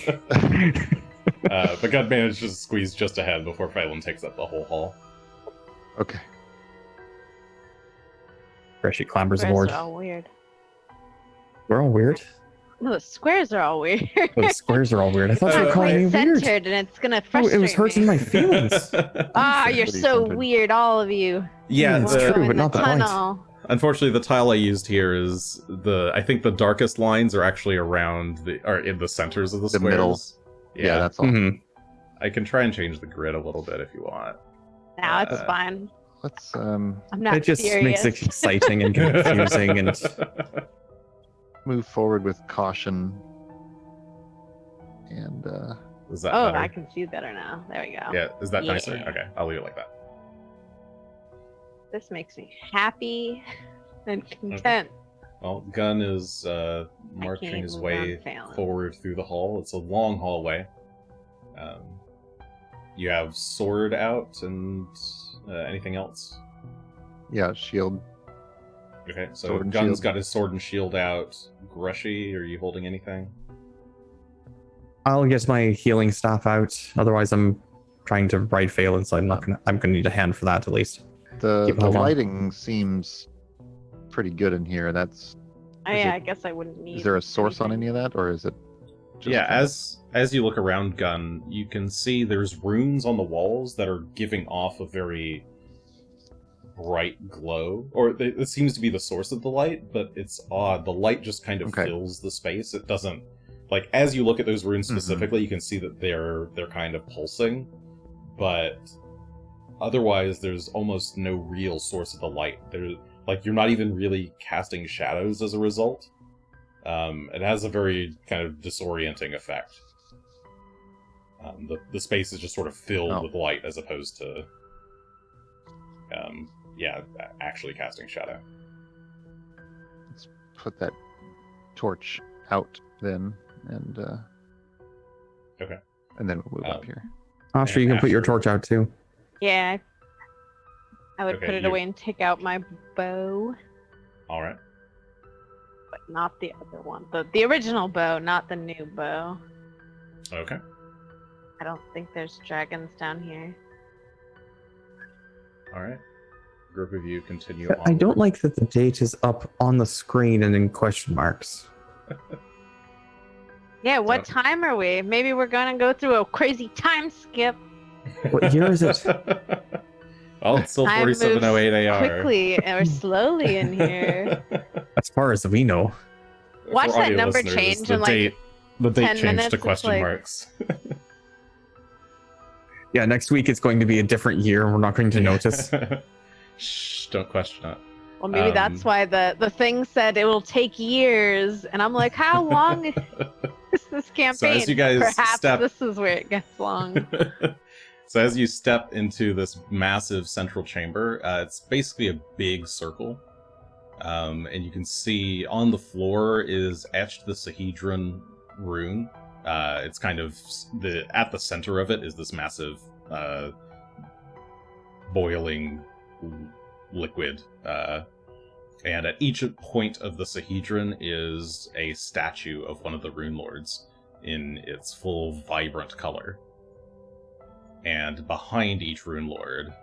The gun manages to squeeze just ahead before Phelan takes up the whole hall. Okay. Greshy clambers Squares aboard. are all weird. We're all weird. No, the squares are all weird. Oh, the squares are all weird. I thought you were Uh, calling me It's weird. centered, and it's gonna Oh, frustrate it was hurting me. my feelings. Ah, you're Pretty so centered. weird, all of you. Yeah, It's Wanna true, go in but not the point. tunnel. unfortunately, the tile I used here is I think the darkest lines are actually are in the centers of the The squares. middle. Yeah, that's all. Mhm. I can try and change the grid a little bit if you want. Now it's Uh, fine. Let's I'm not It just serious. makes it exciting and confusing, and move forward with caution. And Is that Oh, better? I can see better now. There we go. Yeah, is that nicer? Yeah. Okay, I'll leave it like that. This makes me happy and content. Well, Gunn is marching can't his move way on, Phelan. forward through the hall. It's a long hallway. You have sword out and anything else? yeah, shield. Okay, so Sword and Gunn's shield. got his sword and shield out. Greshy, are you holding anything? I'll get my healing staff out. Otherwise, I'm trying to ride Phelan, so I'm gonna need a hand for that at least. The Keep moving on. lighting seems pretty good in here. That's Oh, Is yeah, it- I guess I wouldn't need. is there a source on any of that, or is it? Just Yeah, kind of- as you look around Gunn, you can see there's runes on the walls that are giving off a very bright glow. Or it seems to be the source of the light, but it's odd. The light just kind of Okay. fills the space. It doesn't... Like, as you look at those runes Mhm. specifically, you can see that they're kind of pulsing, but otherwise there's almost no real source of the light. You're not even really casting shadows as a result. It has a very kind of disorienting effect. The space is just sort of filled Oh. with light as opposed to, actually casting shadow. Let's put that torch out then, and Okay. and then we'll move up Um, here. Asher, you can put your Asher. torch out too. Yeah. I would Okay, put it you- away and take out my bow, All right. but not the other one. The original bow, not the new bow. Okay. I don't think there's dragons down here. All right. Group of you continue But on. I don't like that the date is up on the screen and in question marks. Yeah, what time are we? Maybe we're gonna go through a crazy time skip. What year is it? Well, it's still Time moves 4708 AR. quickly or slowly in here. As far as we know. Watch For that audio number listeners, change the in, like, date, the date 10 changed minutes, to it's question like- marks. Yeah, next week it's going to be a different year and we're not going to notice. Shh, don't question it. Well, maybe that's Um, why the thing said it will take years, and I'm like, how long is this campaign? you guys Perhaps step- this is where it gets long. So as you step into this massive central chamber, it's basically a big circle. And you can see on the floor is etched the Sahedron rune. It's kind of at the center of it is this massive boiling liquid, and at each point of the Sahedron is a statue of one of the Runelords in its full vibrant color. And behind each Runelord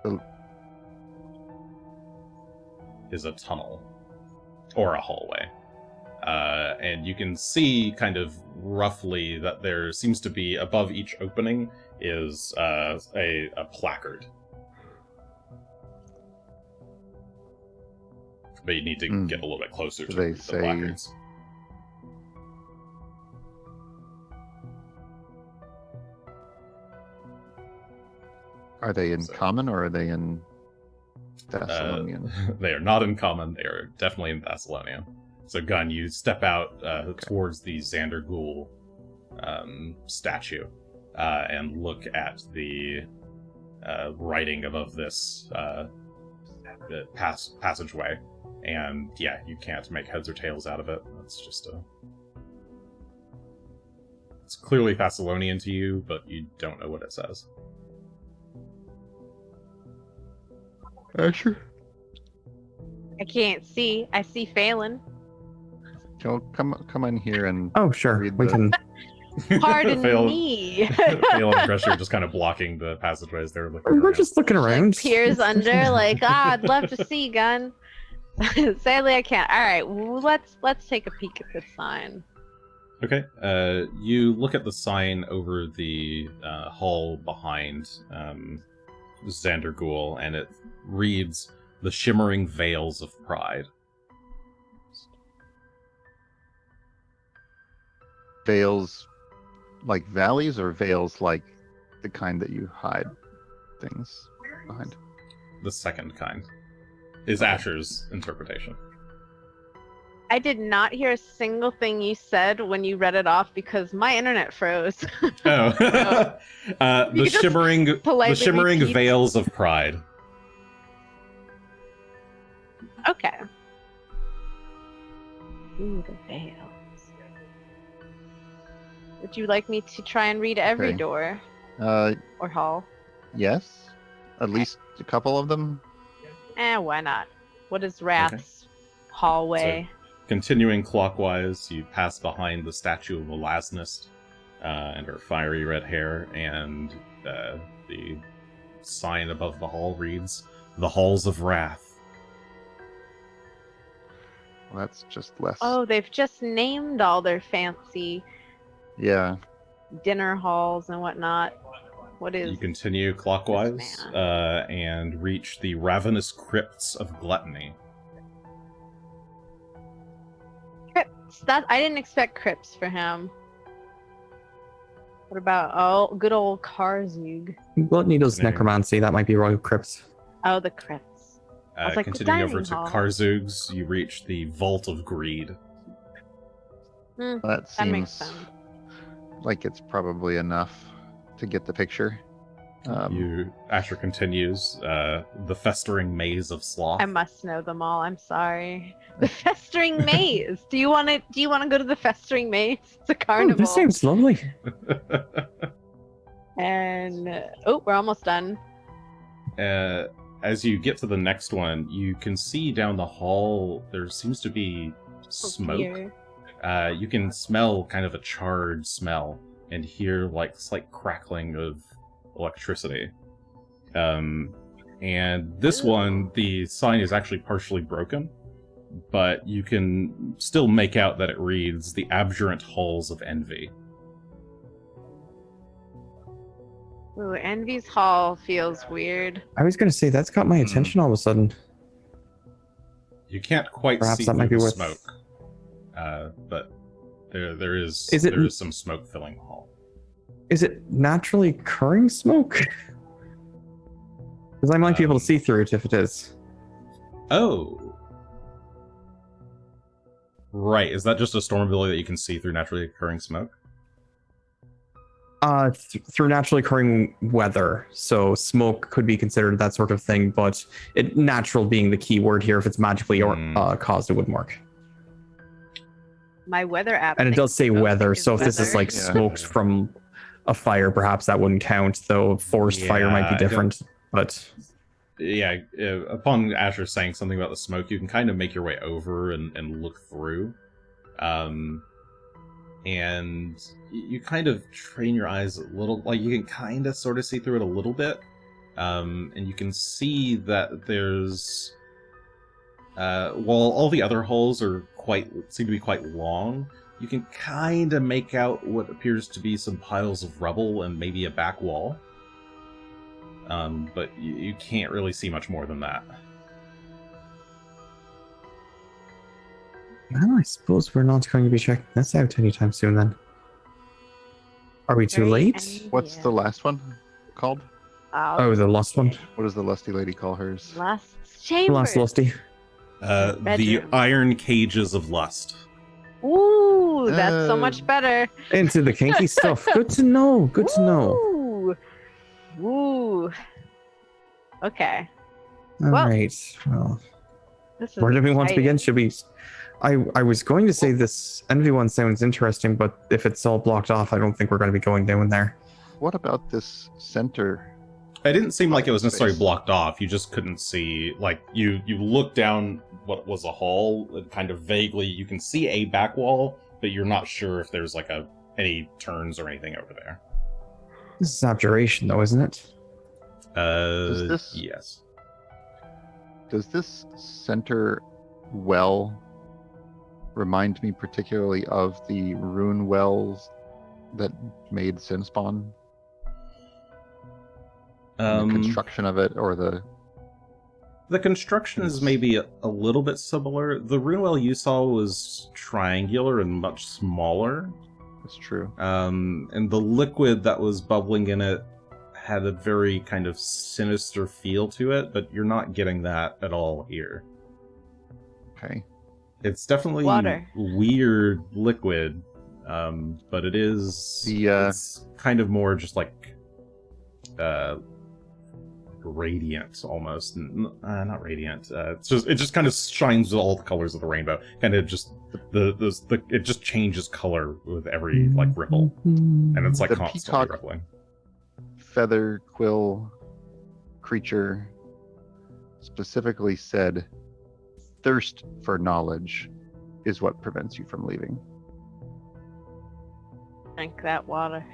is a tunnel or a hallway. And you can see kind of roughly that there seems to be above each opening is a placard. But you need to get a little bit closer to the placards. Are they in common or are they in Thessalonian? They are not in common. They are definitely in Thessalonian. So, Gunn, you step out towards the Xander Ghoul statue and look at the writing above this passageway. And yeah, you can't make heads or tails out of it. It's just it's clearly Thessalonian to you, but you don't know what it says. Sure. I can't see. I see Phelan. Joe, come in here and Oh, sure. read We the- can. Pardon Phelan- me. Phelan and Greshy are just kind of blocking the passageways. They're looking We're around. just looking around. Peers under, like, I'd love to see Gunn. Sadly, I can't. All right, let's take a peek at this sign. Okay. You look at the sign over the hall behind Xander Ghoul, and it reads, "The Shimmering Veils of Pride." veils like valleys or veils like the kind that you hide things behind? The second kind is Asher's interpretation. I did not hear a single thing you said when you read it off because my internet froze. Oh, You the could just shimmering politely repeat. veils of pride. Okay. Ooh, the veils. Would you like me to try and read every Okay. door Uh, or hall? yes, at least a couple of them. Why not? What is Wrath's hallway? Continuing clockwise, you pass behind the statue of Elasnist and her fiery red hair, and the sign above the hall reads, "The Halls of Wrath." Well, that's just less. Oh, they've just named all their fancy Yeah. dinner halls and whatnot. What is? You continue clockwise This and reach the ravenous crypts of gluttony. Crypts? That I didn't expect crypts for him. What about good old Karzug? Gluttony does There. necromancy. That might be Royal Crypts. Oh, the crypts. I was like, the Continuing over dining to hall. Karzugs, you reach the Vault of Greed. That That makes seems sense. like it's probably enough to get the picture. Asher continues, the Festering Maze of Sloth. I must know them all. I'm sorry. The festering maze. Do you want to go to the festering maze? It's a Oh, carnival. this seems lovely. And we're almost done. As you get to the next one, you can see down the hall there seems to be smoke. Here. You can smell kind of a charred smell and hear like slight crackling of electricity. And this one, the sign is actually partially broken, but you can still make out that it reads "The Abjurant Halls of Envy." Ooh, Envy's Hall feels weird. I was going to say that's got my attention all of a sudden. You can't quite Perhaps see that through might be the worth- smoke, but there is Is it- there is some smoke filling the hall. Is it naturally occurring smoke? Because I might be able to see through it if it is. Oh, right. Is that just a storm ability that you can see through naturally occurring smoke? Through naturally occurring weather. So smoke could be considered that sort of thing, but natural being the key word here. If it's magically or caused, it wouldn't work. My weather app. And it does say thinks weather, it's so if this is weather. like Yeah. smokes from a fire, perhaps that wouldn't count, though forest fire might Yeah, be I don't- different. But Yeah, upon Asher saying something about the smoke, you can kind of make your way over and look through. And you kind of train your eyes a little, like you can kind of sort of see through it a little bit. And you can see that there's, while all the other halls seem to be quite long, you can kind of make out what appears to be some piles of rubble and maybe a back wall. But you can't really see much more than that. well, I suppose we're not going to be checking this out anytime soon then. Are we too Very late? What's the last one called? Oh, the lost one? What does the lusty lady call hers? Last chamber. Last lusty. The Bedroom. Iron Cages of Lust. Ooh, that's so much better. Into the kinky stuff. Good to know. Good to know. Ooh. Ooh. Okay. All Well, right. Well, This is where do we want to exciting. begin? Should we... I was going to say this envy one sounds interesting, but if it's all blocked off, I don't think we're going to be going down there. What about this center? It didn't seem like it was necessarily Space. blocked off. You just couldn't see. Like you look down what was a hall, and kind of vaguely you can see a back wall, but you're not sure if there's like any turns or anything over there. This is abjuration, though, isn't it? Yes. Does this center well remind me particularly of the rune wells that made Sinspawn? The construction of it, or The construction is maybe a little bit similar. The Runewell you saw was triangular and much smaller. it's true. And the liquid that was bubbling in it had a very kind of sinister feel to it, but you're not getting that at all here. Okay. It's definitely Water. weird liquid, but it is it's kind of more just like radiant almost. Not radiant. It just kind of shines with all the colors of the rainbow. Kind of just it just changes color with every like ripple, and it's like The constantly peacock- rippling. Feather quill creature specifically said, "Thirst for knowledge is what prevents you from leaving." Drink that water.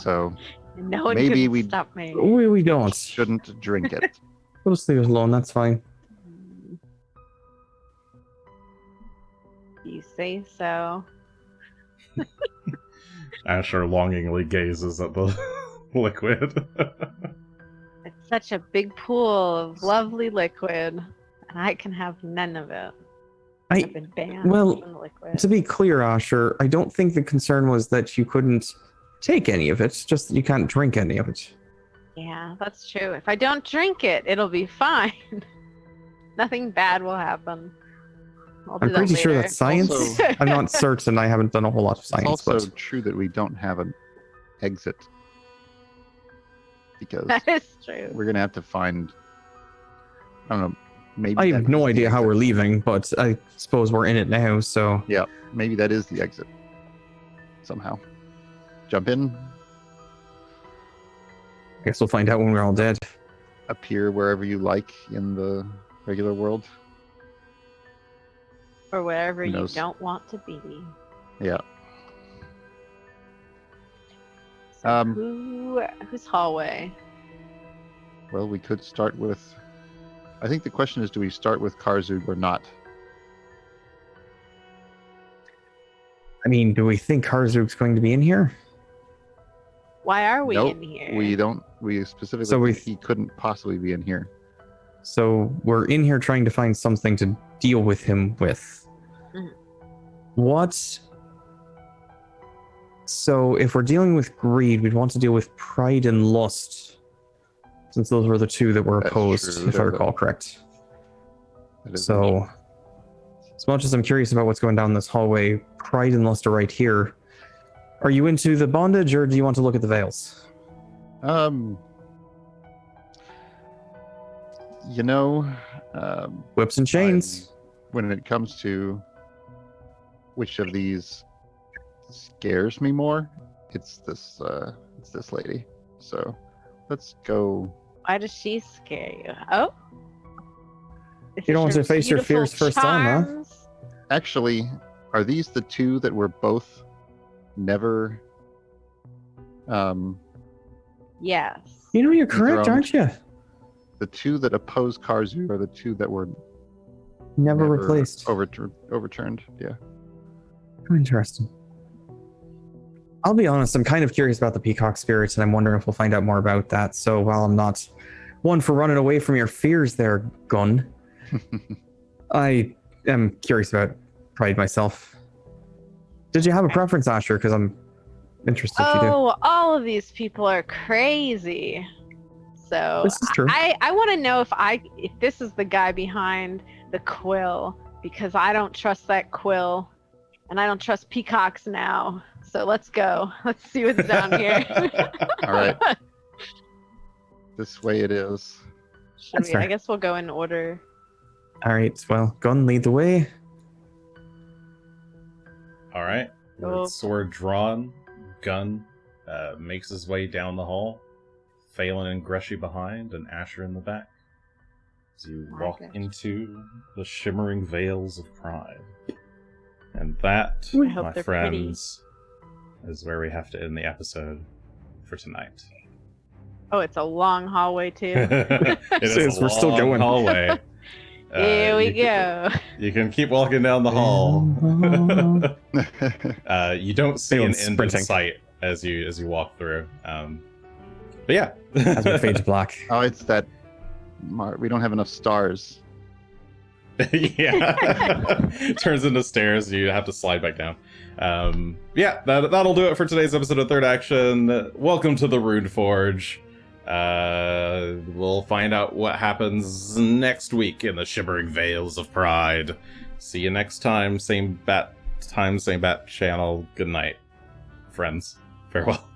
So No one Maybe can we- stop me. We don't. shouldn't drink it. We'll just leave it alone. That's fine. You say so. Asher longingly gazes at the liquid. It's such a big pool of lovely liquid, and I can have none of it. I've been banned well, from the liquid. To be clear, Asher, I don't think the concern was that you couldn't take any of it, just that you can't drink any of it. Yeah, that's true. If I don't drink it, it'll be fine. Nothing bad will happen. I'll do I'm that pretty sure later. that's science. Also- I'm not certain. I haven't done a whole lot of It's science, also but true that we don't have an exit, because That is true. we're gonna have to find. I don't know. Maybe I that have no is the idea how exit. we're leaving, but I suppose we're in it now, so Maybe that is the exit. Somehow, jump in, I guess we'll find out when we're all dead. appear wherever you like in the regular world. Or wherever Who you knows? don't want to be. Yeah. So whose hallway? Well, we could start with. I think the question is, do we start with Karzug or not? I mean, do we think Karzug's going to be in here? Why are we Nope, in here? We don't. We specifically So we- think he couldn't possibly be in here. So we're in here trying to find something to deal with him with. Mhm. What? So if we're dealing with greed, we'd want to deal with pride and lust, since those were the two that were That's opposed, true. if I They're the- recall correct. That is So, as much as I'm curious about what's going down this hallway, pride and lust are right here. Are you into the bondage, or do you want to look at the veils? You know, Whips and chains. when it comes to which of these scares me more, it's this lady. So let's go. Why does she scare you? Oh, You don't want to face your fears first time, huh? charms? Actually, are these the two that were both never? Yes. You know you're correct, Thrown. aren't you? The two that oppose Karzu are the two that were Never replaced. overturned. Yeah. Interesting. I'll be honest, I'm kind of curious about the peacock spirits, and I'm wondering if we'll find out more about that. So while I'm not one for running away from your fears there, Gunn, I am curious about Pride myself. Did you have a preference, Asher? Because I'm interested if you do. Oh, all of these people are crazy. So This is true. I want to know if this is the guy behind the quill, because I don't trust that quill, and I don't trust peacocks now. So let's go. Let's see what's down here. All right. This way it is. Should That's we? I fair. guess we'll go in order. All right, well, Gunn, lead the way. All right. Cool. With sword drawn, Gunn makes his way down the hall, Phelan and Greshy behind, and Asher in the back. As you My walk gosh. into the Shimmering Vales of Pride. And that, I hope my they're friends, is where we have to end the episode for tonight. Oh, it's a long hallway too. It Says we're still long going. hallway. Here we you go. You can keep walking down the hall. You don't see an Everyone's end in sprinting. sight as you walk through. But yeah, As we fade to black. Oh, it's that. We don't have enough stars. yeah, turns into stairs. You have to slide back down. Yeah, that'll do it for today's episode of Third Action. Welcome to the Runeforge. We'll find out what happens next week in the Shimmering Vales of Pride. See you next time. Same bat time, same bat channel. Good night, friends. Farewell.